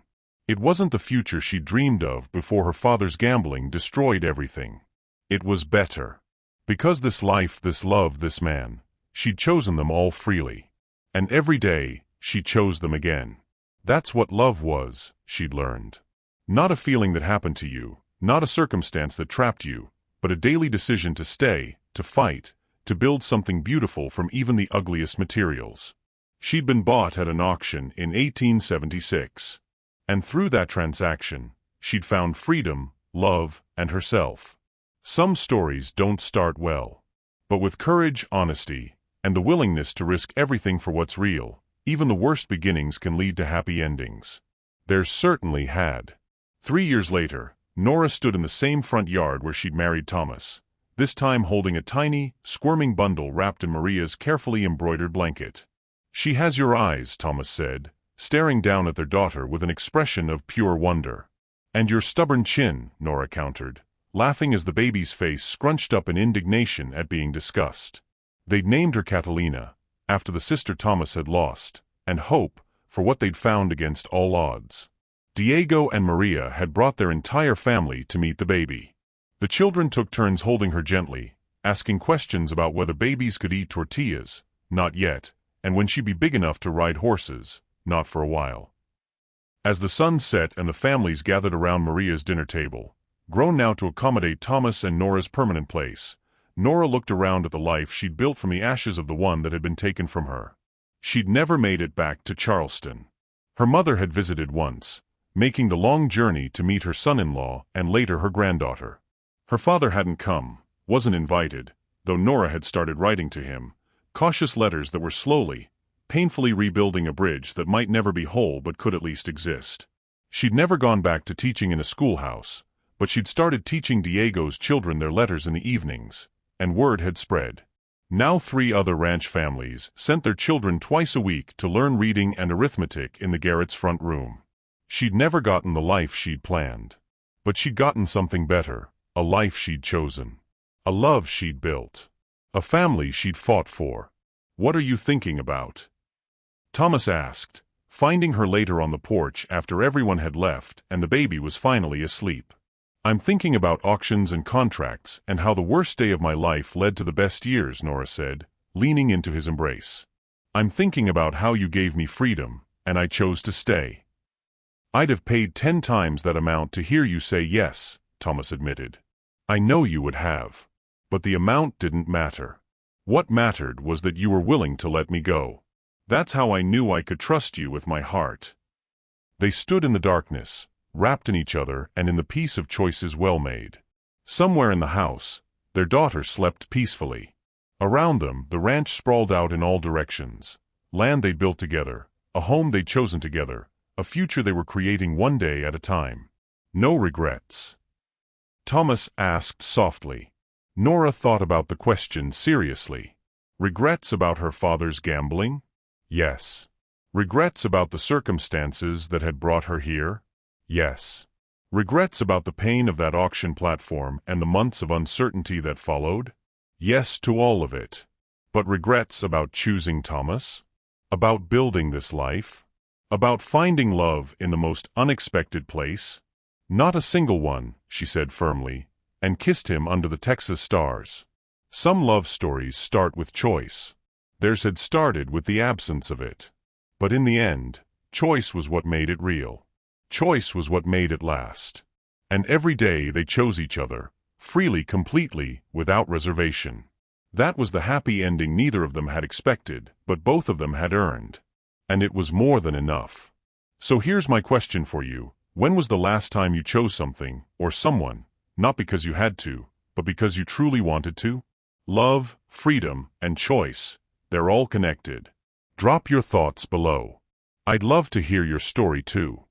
It wasn't the future she dreamed of before her father's gambling destroyed everything. It was better. Because this life, this love, this man, she'd chosen them all freely. And every day, she chose them again. That's what love was, she'd learned. Not a feeling that happened to you, not a circumstance that trapped you, but a daily decision to stay, to fight, to build something beautiful from even the ugliest materials. She'd been bought at an auction in 1876. And through that transaction, she'd found freedom, love, and herself. Some stories don't start well. But with courage, honesty, and the willingness to risk everything for what's real, even the worst beginnings can lead to happy endings. Theirs certainly had. 3 years later, Nora stood in the same front yard where she'd married Thomas, this time holding a tiny, squirming bundle wrapped in Maria's carefully embroidered blanket. She has your eyes, Thomas said, staring down at their daughter with an expression of pure wonder. And your stubborn chin, Nora countered, laughing as the baby's face scrunched up in indignation at being discussed. They'd named her Catalina, after the sister Thomas had lost, and Hope, for what they'd found against all odds. Diego and Maria had brought their entire family to meet the baby. The children took turns holding her gently, asking questions about whether babies could eat tortillas, not yet, and when she'd be big enough to ride horses, not for a while. As the sun set and the families gathered around Maria's dinner table, grown now to accommodate Thomas and Nora's permanent place, Nora looked around at the life she'd built from the ashes of the one that had been taken from her. She'd never made it back to Charleston. Her mother had visited once, making the long journey to meet her son-in-law and later her granddaughter. Her father hadn't come, wasn't invited, though Nora had started writing to him, cautious letters that were slowly, painfully rebuilding a bridge that might never be whole but could at least exist. She'd never gone back to teaching in a schoolhouse, but she'd started teaching Diego's children their letters in the evenings, and word had spread. Now 3 other ranch families sent their children twice a week to learn reading and arithmetic in the Garrett's front room. She'd never gotten the life she'd planned. But she'd gotten something better, a life she'd chosen. A love she'd built. A family she'd fought for. What are you thinking about? Thomas asked, finding her later on the porch after everyone had left and the baby was finally asleep. I'm thinking about auctions and contracts and how the worst day of my life led to the best years, Nora said, leaning into his embrace. I'm thinking about how you gave me freedom, and I chose to stay. I'd have paid 10 times that amount to hear you say yes, Thomas admitted. I know you would have. But the amount didn't matter. What mattered was that you were willing to let me go. That's how I knew I could trust you with my heart. They stood in the darkness, wrapped in each other and in the peace of choices well made. Somewhere in the house, their daughter slept peacefully. Around them, the ranch sprawled out in all directions. Land they'd built together, a home they'd chosen together, a future they were creating one day at a time. No regrets. Thomas asked softly. Nora thought about the question seriously. Regrets about her father's gambling? Yes. Regrets about the circumstances that had brought her here? Yes. Regrets about the pain of that auction platform and the months of uncertainty that followed? Yes to all of it. But regrets about choosing Thomas? About building this life? About finding love in the most unexpected place? Not a single one, she said firmly, and kissed him under the Texas stars. Some love stories start with choice. Theirs had started with the absence of it. But in the end, choice was what made it real. Choice was what made it last. And every day they chose each other, freely, completely, without reservation. That was the happy ending neither of them had expected, but both of them had earned. And it was more than enough. So here's my question for you. When was the last time you chose something, or someone, not because you had to, but because you truly wanted to? Love, freedom, and choice, they're all connected. Drop your thoughts below. I'd love to hear your story too.